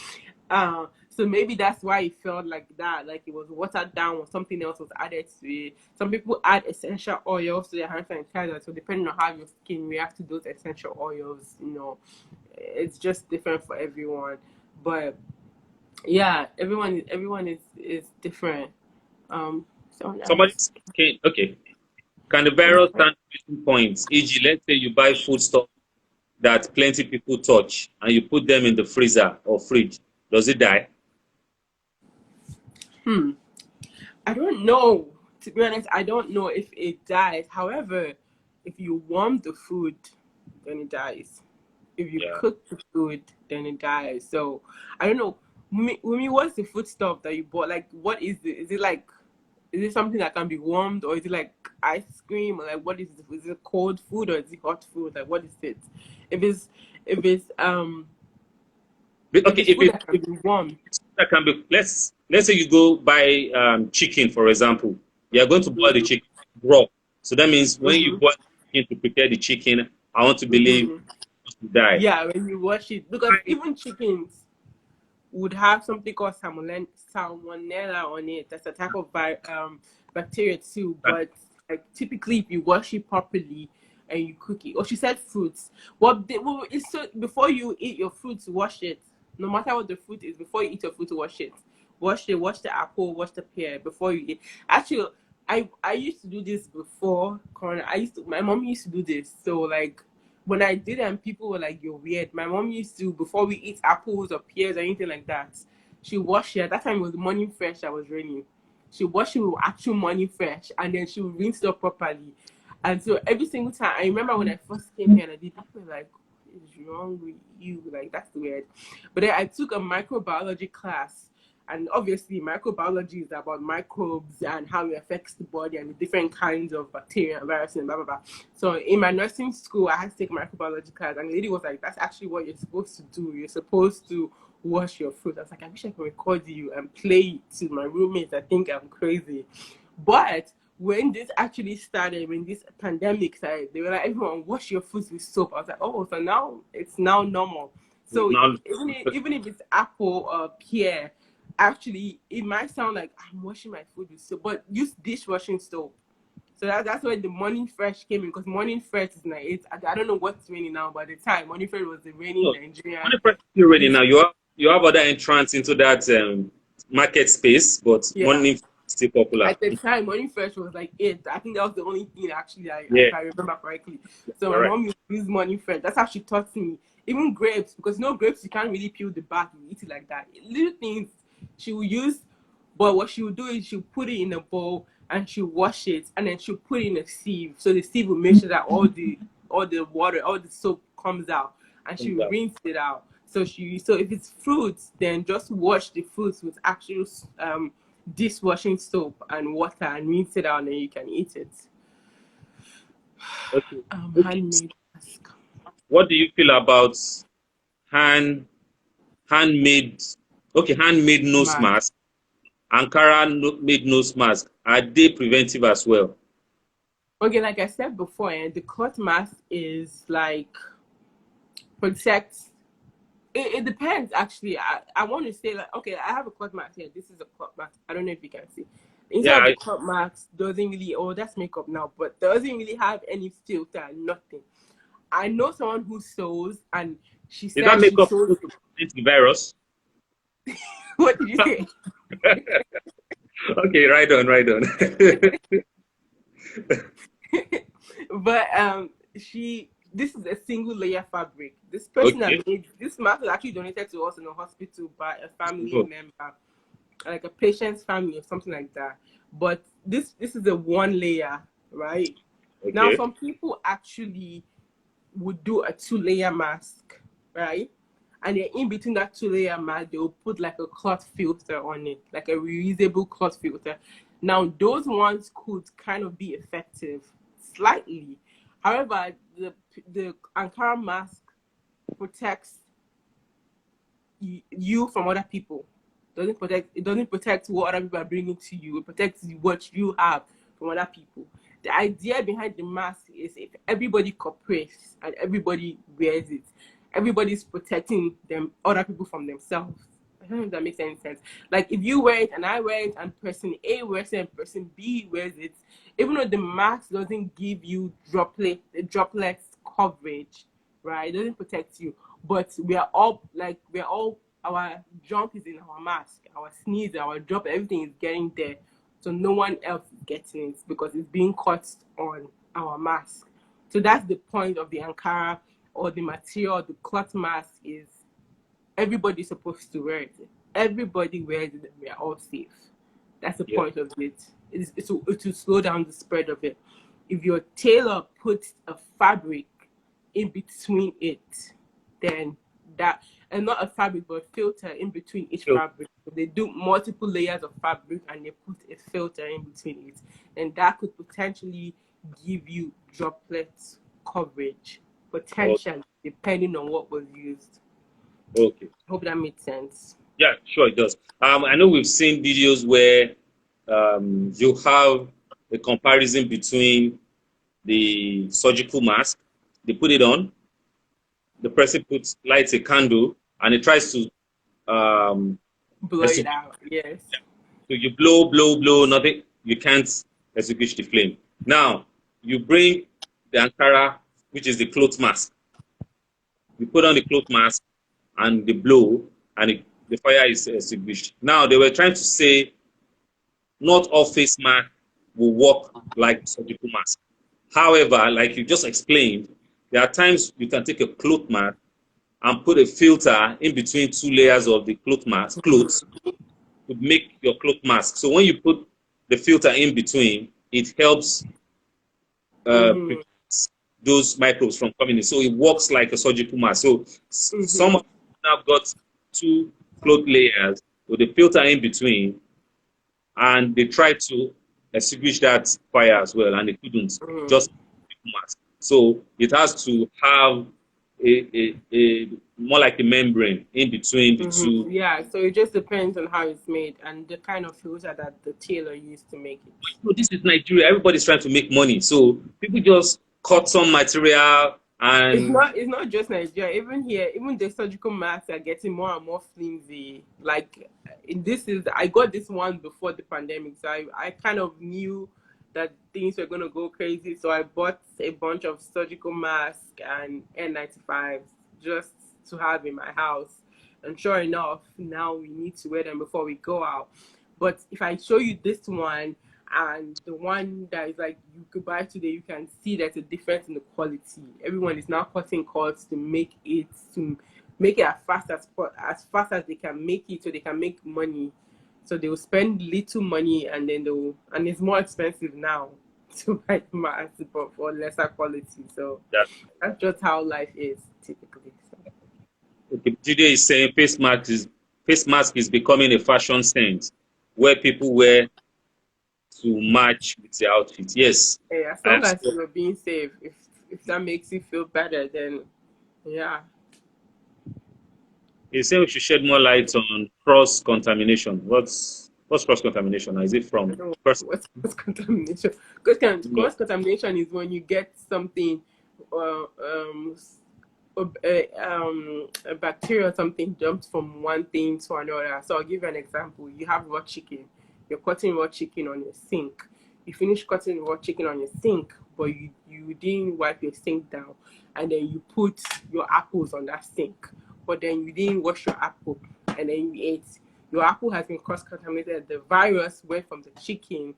S2: So maybe that's why it felt like that, like it was watered down or something else was added to it. Some people add essential oils to their hand sanitizer, so depending on how your skin reacts to those essential oils, it's just different for everyone. But yeah, everyone is different. Someone else.
S1: Somebody's okay. Can the virus stand freezing points? E.g., let's say you buy food stuff that plenty people touch and you put them in the freezer or fridge. Does it die?
S2: Hmm. I don't know. To be honest, I don't know if it dies. However, if you warm the food, then it dies. If you
S1: Yeah.
S2: cook the food, then it dies. So I don't know. Mimi, what's the food stuff that you bought? Like, what is it? Is it something that can be warmed, or is it like ice cream, or like what is it? Is it cold food or is it hot food? Like, what is it? If it's if it's um if
S1: Okay,
S2: it's food that can be warmed.
S1: that can be, let's say you go buy chicken, for example. You are going to boil the
S2: Mm-hmm,
S1: chicken raw. So that means when you
S2: mm-hmm,
S1: boil the chicken to prepare the chicken, I want to believe
S2: mm-hmm.
S1: you die.
S2: Yeah, when you wash it, because even chickens would have something called salmonella on it. That's a type of bacteria too. But like typically, if you wash it properly and you cook it, or she said fruits. It's so before you eat your fruits, wash it. No matter what the fruit is, before you eat your fruit, wash it. Wash the apple, wash the pear before you eat. Actually, I used to do this before Corona. My mom used to do this. So like when I did and people were like, "You're weird." My mom used to, before we eat apples or pears or anything like that, she washed it. At that time it was morning fresh that was raining. She washed it with actual morning fresh, and then she would rinse it up properly. And so every single time, I remember when I first came here and I did, people were like, "What is wrong with you? Like, that's weird." But then I took a microbiology class, and obviously microbiology is about microbes and how it affects the body and the different kinds of bacteria and viruses and blah blah blah. So in my nursing school, I had to take microbiology class, and the lady was like, "That's actually what you're supposed to do. You're supposed to wash your fruit." I was like, "I wish I could record you and play it to my roommates. I think I'm crazy." But when this actually started, when this pandemic started, they were like, "Everyone wash your fruits with soap." I was like, "Oh, so now it's now normal." So
S1: Now,
S2: even if it's apple or pear, actually it might sound like I'm washing my food with soap, but use dishwashing soap. So that's where the morning fresh came in, because morning fresh is like I don't know what's raining now, but at the time morning fresh was the raining
S1: no,
S2: Nigerian.
S1: when the person is ready now, you have other entrance into that market space, but
S2: Yeah.
S1: money is still popular.
S2: At the time, morning fresh was like it. I think that was the only thing actually
S1: Yeah,
S2: if I remember correctly. So my
S1: you're right.
S2: mom used morning fresh. That's how she taught me. Even grapes, because no grapes you can't really peel the back. You eat it like that. Little things she will use, but what she would do is she'll put it in a bowl and she'll wash it, and then she'll put it in a sieve. So the sieve will make sure that all the water, all the soap comes out, and she will rinse it out. So if it's fruits, then just wash the fruits with actual dishwashing soap and water and rinse it out, and then you can eat it.
S1: Okay. Okay.
S2: Handmade mask.
S1: What do you feel about hand handmade handmade nose
S2: Mask.
S1: mask, Ankara made nose mask? Are they preventive as well?
S2: Okay, like I said before, the cloth mask is like protects. It depends actually. I want to say like, okay, I have a cloth mask here. This is a cloth mask. I don't know if you can see. Inside
S1: Yeah,
S2: of the cloth mask doesn't really, oh, that's makeup now, but doesn't really have any filter, nothing. I know someone who sews, and she
S1: is that
S2: said she
S1: makeup
S2: sews.
S1: supposed to prevent the virus?
S2: What did you say?
S1: Okay, right on, right on.
S2: But she this is a single layer fabric. This person that
S1: Okay,
S2: made this mask was actually donated to us in a hospital by a family
S1: good.
S2: member, like a patient's family or something like that. But this is a one layer, right? Now
S1: Okay,
S2: some people actually would do a two-layer mask, right? And then in between that two-layer mask, they will put like a cloth filter on it, like a reusable cloth filter. Now those ones could kind of be effective slightly. However, the Ankara mask protects you from other people. It doesn't protect what other people are bringing to you. It protects what you have from other people. The idea behind the mask is if everybody cooperates and everybody wears it, everybody's protecting them other people from themselves. I don't know if that makes any sense. Like if you wear it and I wear it and person A wears it and person B wears it, even though the mask doesn't give you droplets coverage, right? It doesn't protect you. But our jump is in our mask, our sneeze, our drop, everything is getting there. So no one else is getting it because it's being caught on our mask. So that's the point of the Ankara or the material, the cloth mask is everybody's supposed to wear it. Everybody wears it and we are all safe. That's the point of it. It's to slow down the spread of it. If your tailor puts a fabric in between it, then that, and not a fabric but a filter in between each fabric. So they do multiple layers of fabric and they put a filter in between it, and that could potentially give you droplet coverage, potentially, depending on what was used.
S1: Okay.
S2: Hope that makes sense.
S1: Yeah, sure it does. I know we've seen videos where you have a comparison between the surgical mask. They put it on. The person lights a candle and it tries to
S2: blow it out. Yes.
S1: So you blow, nothing. You can't extinguish the flame. Now you bring the Ankara, which is the cloth mask. You put on the cloth mask and they blow, and the fire is extinguished. Now they were trying to say not all face masks will work like surgical mask. However, like you just explained, there are times you can take a cloth mask and put a filter in between two layers of the cloths to make your cloth mask. So when you put the filter in between, it helps prevent those microbes from coming in. So it works like a surgical mask. So some of them have got two cloth layers with a filter in between, and they tried to extinguish that fire as well, and they couldn't. Just mask. So it has to have a more like a membrane in between the two.
S2: Yeah, so it just depends on how it's made and the kind of filter that the tailor used to make it.
S1: So this is Nigeria. Everybody's trying to make money. So people just cut some material and
S2: it's not just Nigeria. Even here, even the surgical masks are getting more and more flimsy. Like I got this one before the pandemic, so I kind of knew that things were gonna go crazy. So I bought a bunch of surgical masks and N95s just to have in my house. And sure enough, now we need to wear them before we go out. But if I show you this one and the one that is like you could buy today, you can see there's a difference in the quality. Everyone is now cutting cords to make it as fast as they can make it, so they can make money. So they will spend little money and then and it's more expensive now to buy masks but for lesser quality. So that's just how life is typically. So.
S1: Okay, today is saying face mask is becoming a fashion sense where people wear to match with the outfit. Yes.
S2: Yeah, as long as you're being safe, if that makes you feel better, then yeah.
S1: You say we should shed more light on cross-contamination. What's cross-contamination? Is it from
S2: what's cross-contamination? Cross-contamination is when you get something, a bacteria or something jumps from one thing to another. So I'll give you an example. You have raw chicken. You're cutting raw chicken on your sink. You finish cutting raw chicken on your sink, but you didn't wipe your sink down, and then you put your apples on that sink. But then you didn't wash your apple, and then you ate. Your apple has been cross-contaminated. The virus went from the chicken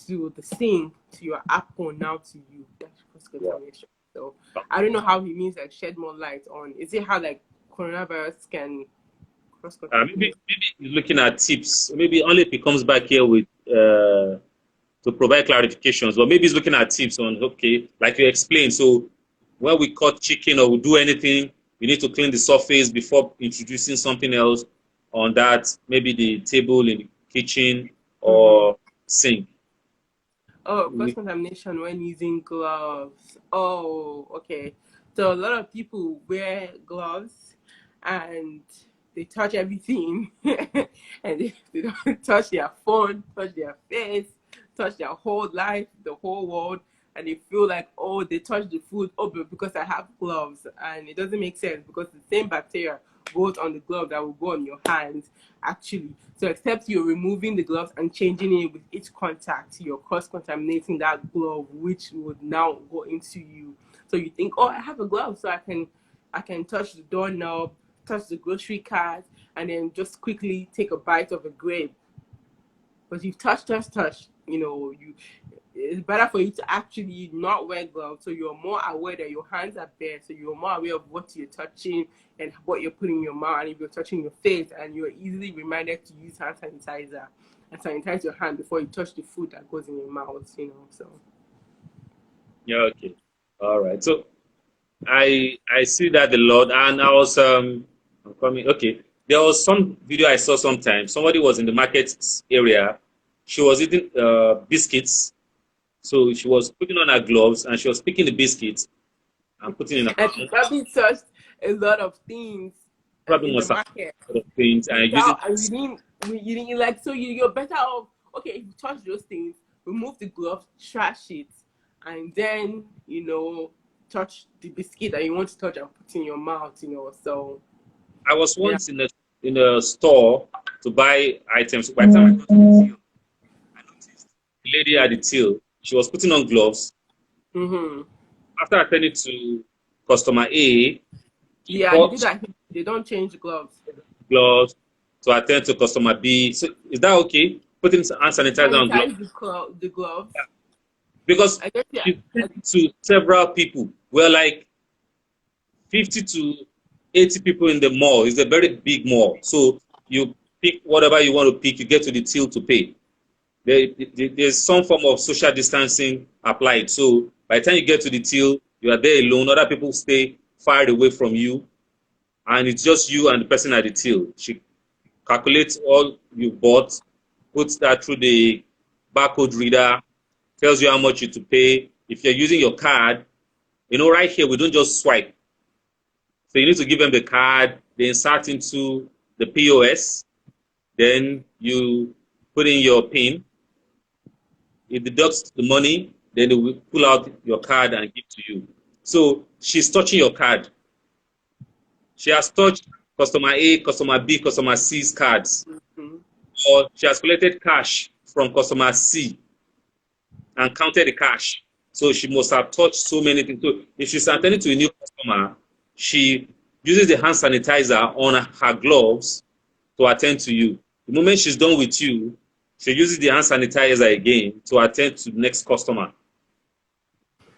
S2: to the sink to your apple, now to you. That's cross-contamination. So I don't know how he means like shed more light on. Is it how like coronavirus can cross-contaminate?
S1: Maybe he's looking at tips. Maybe only if he comes back here with to provide clarifications, or maybe he's looking at tips on like you explained. So when we cut chicken or we do anything, we need to clean the surface before introducing something else on that, maybe the table in the kitchen or sink.
S2: Oh, cross-contamination when using gloves. Oh, okay. So a lot of people wear gloves and they touch everything and they don't touch their phone, touch their face, touch their whole life, the whole world. And they feel like, oh, they touch the food, but because I have gloves. And it doesn't make sense because the same bacteria goes on the glove that will go on your hands, actually. So except you're removing the gloves and changing it with each contact, you're cross-contaminating that glove, which would now go into you. So you think, oh, I have a glove, so I can touch the doorknob, touch the grocery cart, and then just quickly take a bite of a grape. But you've touched, it's better for you to actually not wear gloves, so you're more aware that your hands are bare, so you're more aware of what you're touching and what you're putting in your mouth, and if you're touching your face, and you're easily reminded to use hand sanitizer and sanitize your hand before you touch the food that goes in your mouth, so.
S1: Yeah, okay. All right. So I see that a lot, and I was I'm coming. Okay, there was some video I saw sometime. Somebody was in the market area. She was eating biscuits, so she was putting on her gloves and she was picking the biscuits and putting in her
S2: And she probably touched a lot of things
S1: probably
S2: in the
S1: must have
S2: market
S1: a lot of things and using.
S2: without, and you didn't like, so you're better off. Okay, if you touch those things, remove the gloves, trash it, and then touch the biscuit that you want to touch and put in your mouth. So
S1: I was
S2: yeah.
S1: once in a store to buy items. By the time I got to the till, I noticed the lady at the till. She was putting on gloves.
S2: Mm-hmm.
S1: After attending to customer A, she
S2: Yeah, he did
S1: bought
S2: that. They don't change the gloves.
S1: gloves to attend to customer B. So is that okay? Putting hand sanitizer on gloves
S2: Sanitize the gloves.
S1: because
S2: I guess, yeah.
S1: she sent to several people. We're like 50 to 80 people in the mall. It's a very big mall. So you pick whatever you want to pick, you get to the till to pay. There's some form of social distancing applied. So by the time you get to the till, you are there alone. Other people stay far away from you. And it's just you and the person at the till. She calculates all you bought, puts that through the barcode reader, tells you how much you to pay. If you're using your card, right here, we don't just swipe. So you need to give them the card, they insert into the POS, then you put in your PIN. It deducts the money, then they will pull out your card and give to you. So she's touching your card. She has touched customer A, customer B, customer C's cards.
S2: Mm-hmm.
S1: Or she has collected cash from customer C and counted the cash. So she must have touched so many things. So if she's attending to a new customer, she uses the hand sanitizer on her gloves to attend to you. The moment she's done with you, she uses the hand sanitizer again to attend to the next customer.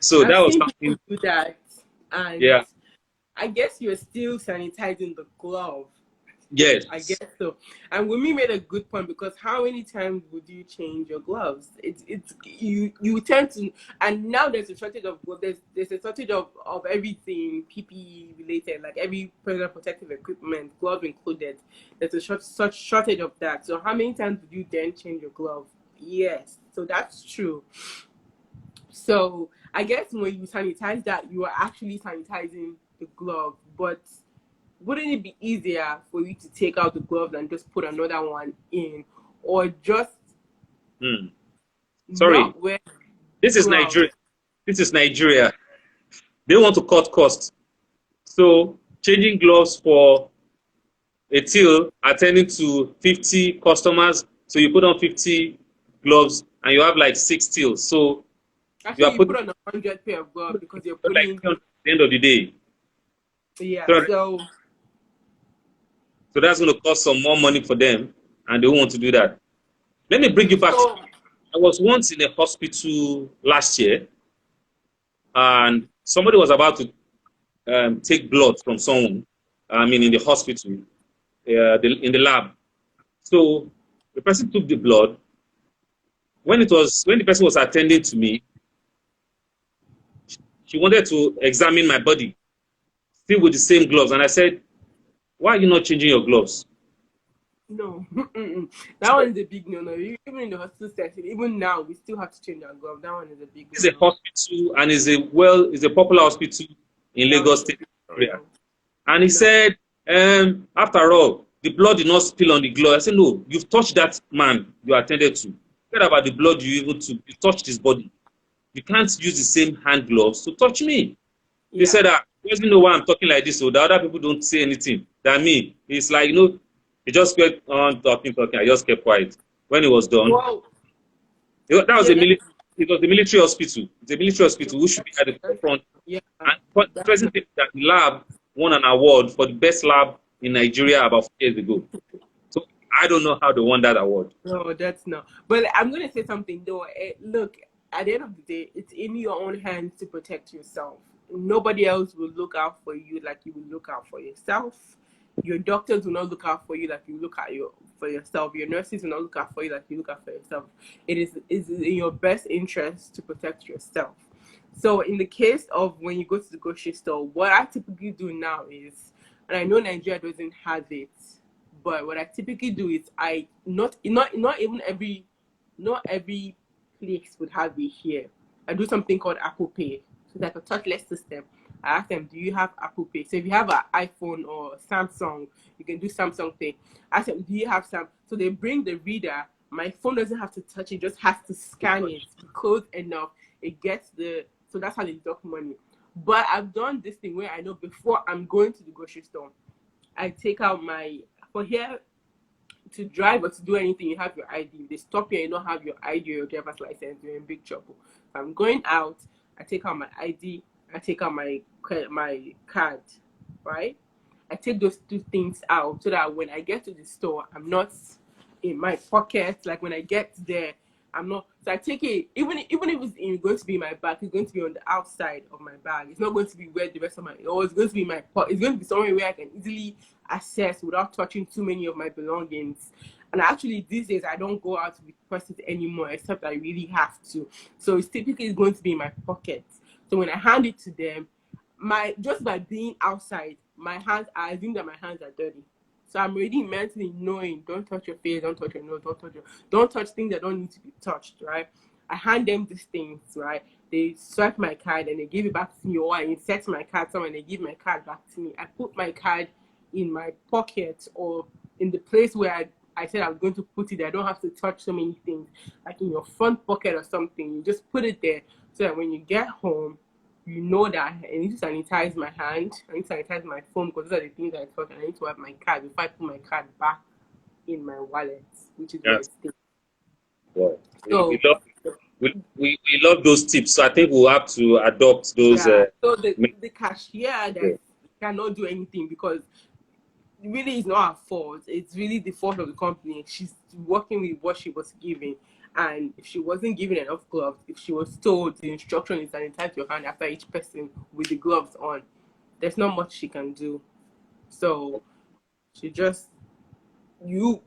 S1: So that
S2: I've
S1: was
S2: seen
S1: something.
S2: people do that, and
S1: Yeah.
S2: I guess you're still sanitizing the glove.
S1: Yes.
S2: I guess so. And Wumi made a good point, because how many times would you change your gloves? You tend to, and now there's a shortage of gloves. There's a shortage of everything PPE related, like every personal protective equipment, gloves included. There's a such shortage of that. So how many times would you then change your glove? Yes, so that's true. So I guess when you sanitize that, you are actually sanitizing the glove, but wouldn't it be easier for you to take out the gloves and just put another one in, or just
S1: Sorry,
S2: not wear
S1: this is
S2: gloves?
S1: Nigeria. This is Nigeria. They want to cut costs. So changing gloves for a till, attending to 50 customers. So you put on 50 gloves and you have like 6 tills. So
S2: Actually, you
S1: putting
S2: put on 100 pair of gloves because you're
S1: like
S2: putting.
S1: at the end of the day.
S2: Yeah.
S1: So that's going to cost some more money for them, and they want to do that. Let me bring you back.
S2: So,
S1: I was once in a hospital last year, and somebody was about to take blood from someone. I mean, in the hospital, in the lab. So the person took the blood. When the person was attending to me, she wanted to examine my body, still with the same gloves, and I said, "Why are you not changing your gloves?"
S2: no, that one is a big no. Even in the hospital setting, even now, we still have to change our glove. That one is a big no.
S1: It's a hospital, and it's a popular hospital in Lagos State area. And he said, after all, the blood did not spill on the glove. I said, no, you've touched that man you attended to. Forget about the blood you even took. You touched his body. You can't use the same hand gloves to touch me. They said, doesn't know why I'm talking like this, so the other people don't say anything. That me, it's like, he just kept on talking. I just kept quiet. When it was done,
S2: Well,
S1: that was
S2: yeah,
S1: a military. It was the military hospital. The military hospital who should be at the forefront.
S2: yeah,
S1: And the
S2: that's
S1: present thing is that the lab won an award for the best lab in Nigeria about 4 years ago. So I don't know how they won that award.
S2: no, that's not. But I'm gonna say something though. Look, at the end of the day, it's in your own hands to protect yourself. Nobody else will look out for you like you will look out for yourself. Your doctors will not look out for you like you look out for yourself. Your nurses will not look out for you like you look out for yourself. It is in your best interest to protect yourself. So in the case of when you go to the grocery store, what I typically do now is, and I know Nigeria doesn't have it, but what I typically do is I not even not every place would have it here. I do something called Apple Pay. So it's like a touchless system. I ask them, do you have Apple Pay? So if you have an iPhone or Samsung, you can do Samsung Pay. I ask them, do you have some? So they bring the reader. My phone doesn't have to touch it, just has to scan it. Close enough, it gets so that's how they deduct money. But I've done this thing where I know before I'm going to the grocery store, I take out for here to drive or to do anything, you have your ID. If they stop you and you don't have your ID or your driver's license, you're in big trouble. If I'm going out, I take out my ID, I take out my card, right? I take those two things out so that when I get to the store, I'm not in my pocket. Like when I get there, I'm not. So I take it, even if it's going to be in my bag, it's going to be on the outside of my bag. It's not going to be where the rest of or it's going to be in my pocket. It's going to be somewhere where I can easily access without touching too many of my belongings. And actually, these days I don't go out with purses anymore, except I really have to. So it's typically going to be in my pocket. So when I hand it to them, just by being outside, I assume that my hands are dirty. So I'm already mentally knowing, don't touch your face, don't touch your nose, don't touch things that don't need to be touched, right? I hand them these things, right? They swipe my card and they give it back to me, or I insert my card somewhere and they give my card back to me. I put my card in my pocket or in the place where I said I was going to put it. I don't have to touch so many things, like in your front pocket or something. You just put it there so that when you get home, you know that I need to sanitize my hand, I need to sanitize my phone, because those are the things I touch, and I need to have my card before I put my card back in my wallet, which is where it
S1: Yes.
S2: stays.
S1: Wow.
S2: So,
S1: We love those tips. So I think we'll have to adopt those.
S2: yeah, so the cashier
S1: Yeah.
S2: that cannot do anything because really is not her fault. It's really the fault of the company. She's working with what she was given. And if she wasn't given enough gloves, if she was told the instruction is sanitize your hand after each person with the gloves on, there's not much she can do. So she just you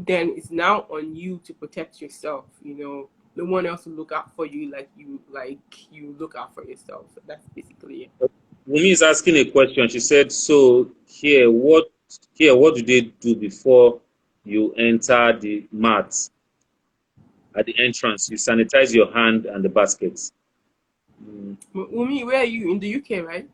S2: then it's now on you to protect yourself. No one else will look out for you like you look out for yourself. So that's basically it.
S1: Wumi is asking a question. She said, "So what do they do before you enter the mats at the entrance? You sanitize your hand and the baskets."
S2: Umi, where are you? In the UK, right?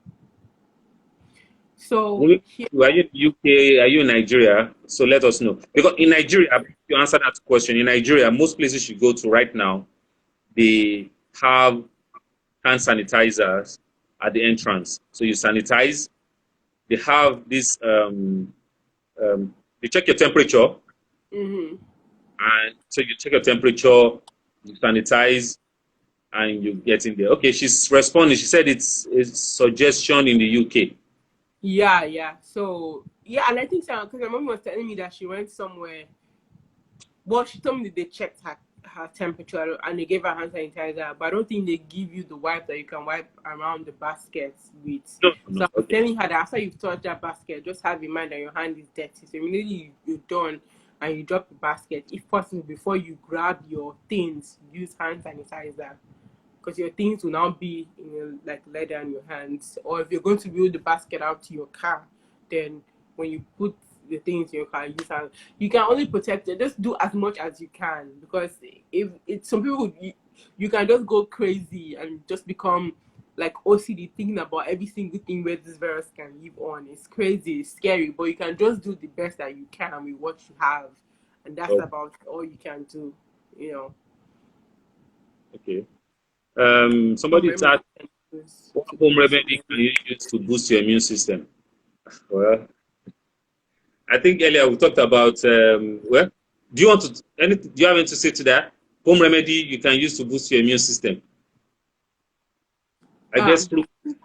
S2: So
S1: Wumi,
S2: here,
S1: are you in the UK? Are you in Nigeria? So let us know. Because in Nigeria, to answer that question, in Nigeria, most places you go to right now, they have hand sanitizers at the entrance. So you sanitize. They have this. They check your temperature,
S2: mm-hmm.
S1: and so you check your temperature, you sanitize, and you get in there. Okay, she's responding. She said it's a suggestion in the UK.
S2: Yeah. So yeah, and I think so because my mom was telling me that she went somewhere. Well, she told me that they checked her temperature and they gave her hand sanitizer, but I don't think they give you the wipe that you can wipe around the basket with.
S1: No,
S2: So
S1: no.
S2: I was
S1: Okay.
S2: telling her that after you've touched that basket, just have in mind that your hand is dirty. So immediately you're done and you drop the basket, if possible, before you grab your things, use hand sanitizer. Because your things will now be in like leather in your hands. Or if you're going to wheel the basket out to your car, then when you put the things in your car, you can only protect it. Just do as much as you can, because if it's some people, you can just go crazy and just become like OCD, thinking about every single thing where this virus can live on. It's crazy, it's scary, but you can just do the best that you can with what you have, and that's
S1: Okay.
S2: about all you can do.
S1: Okay.
S2: Not
S1: Somebody
S2: very much
S1: asked,
S2: you can
S1: What home remedy can you use to boost your immune system? Well, I think earlier we talked about well, do you want to anything? Do you have anything to say to that? Home remedy you can use to boost your immune system. I guess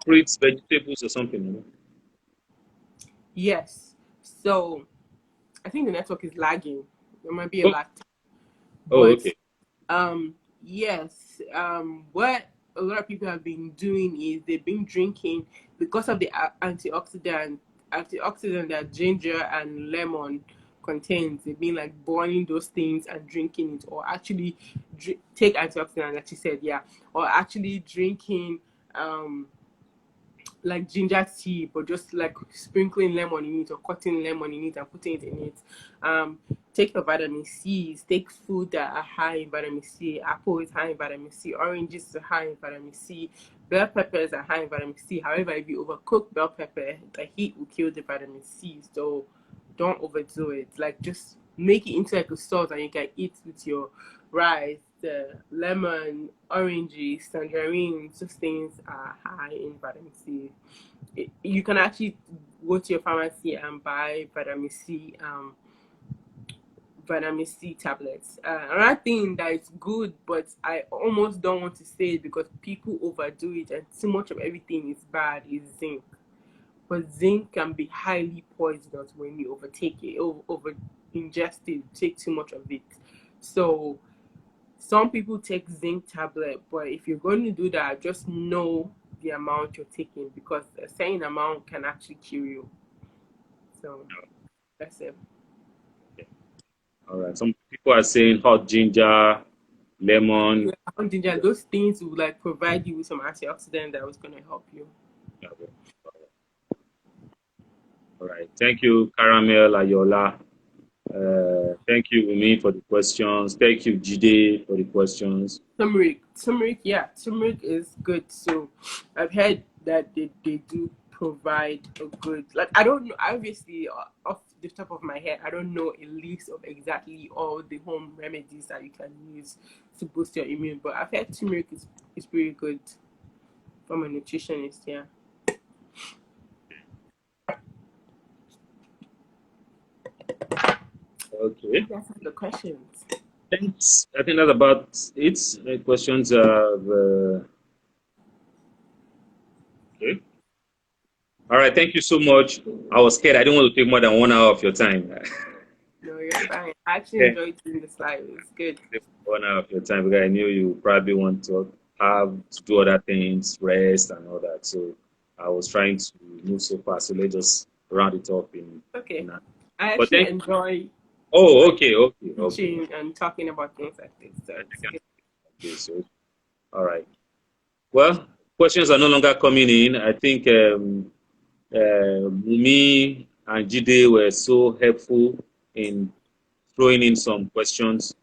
S1: fruits, vegetables, or something. You know?
S2: Yes. So I think the network is lagging. There might be a
S1: Oh,
S2: lag.
S1: oh,
S2: But
S1: okay.
S2: yes, what a lot of people have been doing is they've been drinking because of the antioxidant that ginger and lemon contains. They've been like boiling those things and drinking it, or actually take antioxidant, like you said, yeah, or actually drinking like ginger tea, but just like sprinkling lemon in it or cutting lemon in it and putting it in it. Take your vitamin C's, take food that are high in vitamin C. Apple is high in vitamin C, oranges are high in vitamin C, bell peppers are high in vitamin C. However, if you overcook bell pepper, the heat will kill the vitamin C. So don't overdo it. Like just make it into like a sauce and you can eat with your rice. The lemon, oranges, tangerines, those things are high in vitamin C. You can actually go to your pharmacy and buy vitamin C tablets. Another thing that is good, but I almost don't want to say it because people overdo it and too much of everything is bad, is zinc. But zinc can be highly poisonous when you overtake it, over ingest it, take too much of it. So some people take zinc tablet, but if you're going to do that, just know the amount you're taking because a certain amount can actually kill you. So that's it.
S1: All right. Some people are saying hot ginger, lemon.
S2: Yeah, ginger, those things will like provide you with some antioxidant that was going to help you.
S1: Okay. All right. Thank you, Caramel Ayola. Thank you, Umi, for the questions. Thank you, Jide, for the questions.
S2: Turmeric, yeah, turmeric is good. So I've heard that they do provide a good, like, I don't know, obviously off the top of my head, I don't know a list of exactly all the home remedies that you can use to boost your immune, but I've heard turmeric is pretty good from a nutritionist. Yeah.
S1: Okay.
S2: That's all the questions.
S1: Thanks. I think that's about it. The questions of okay. All right. Thank you so much. I was scared. I didn't want to take more than 1 hour of your time.
S2: No, you're fine. I actually
S1: Yeah.
S2: enjoyed doing this live. It's good.
S1: 1 hour of your time because I knew you probably want to have to do other things, rest and all that. So I was trying to move so fast. So let's just round it up
S2: Okay.
S1: in that.
S2: I
S1: But
S2: actually
S1: thank.
S2: enjoy
S1: Oh,
S2: like
S1: okay.
S2: teaching and talking about things like this. So
S1: I
S2: it's
S1: think
S2: good.
S1: okay. So all right. Well, questions are no longer coming in. I think Mumi and Jide were so helpful in throwing in some questions,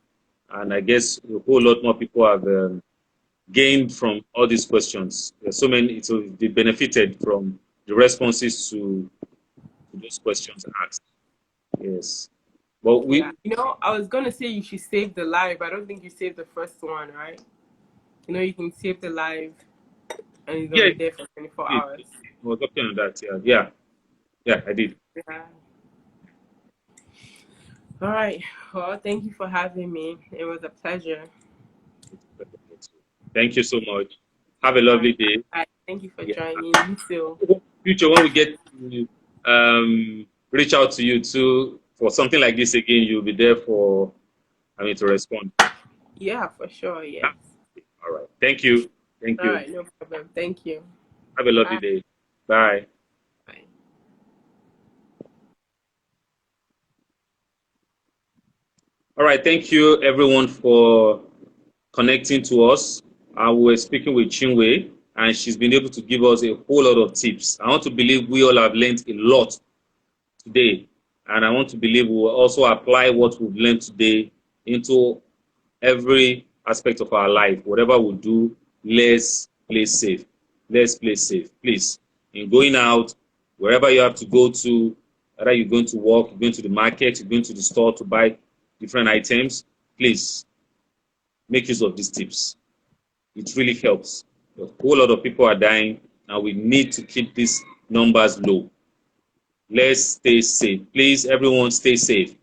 S1: and I guess a whole lot more people have gained from all these questions. There's so many, so they benefited from the responses to those questions asked. Yes, but
S2: Yeah.
S1: we
S2: I was gonna say you should save the live. I don't think you saved the first one, right? You can save the live and it's gonna
S1: yeah,
S2: be there for 24
S1: we
S2: hours.
S1: were talking on that. Yeah, I did.
S2: Yeah. All right. Well, thank you for having me. It was a pleasure.
S1: Thank you so much. Have a
S2: All
S1: lovely
S2: right.
S1: day.
S2: Thank you for
S1: Yeah.
S2: joining. You too.
S1: Future when we get to reach out to you too for something like this again, you'll be there for to respond.
S2: Yeah, for sure.
S1: Yeah?
S2: Yes.
S1: All right. Thank you. Thank
S2: All
S1: you.
S2: right. No problem. Thank you.
S1: Have a lovely
S2: Bye.
S1: day. Bye.
S2: Bye.
S1: All right. Thank you everyone for connecting to us. We're speaking with Chinwe, and she's been able to give us a whole lot of tips. I want to believe we all have learned a lot today, and I want to believe we will also apply what we've learned today into every aspect of our life. Whatever we do, let's play safe. Let's play safe, please. In going out, wherever you have to go to, whether you're going to work, you're going to the market, you're going to the store to buy different items, please make use of these tips. It really helps. A whole lot of people are dying, and we need to keep these numbers low. Let's stay safe. Please, everyone, stay safe.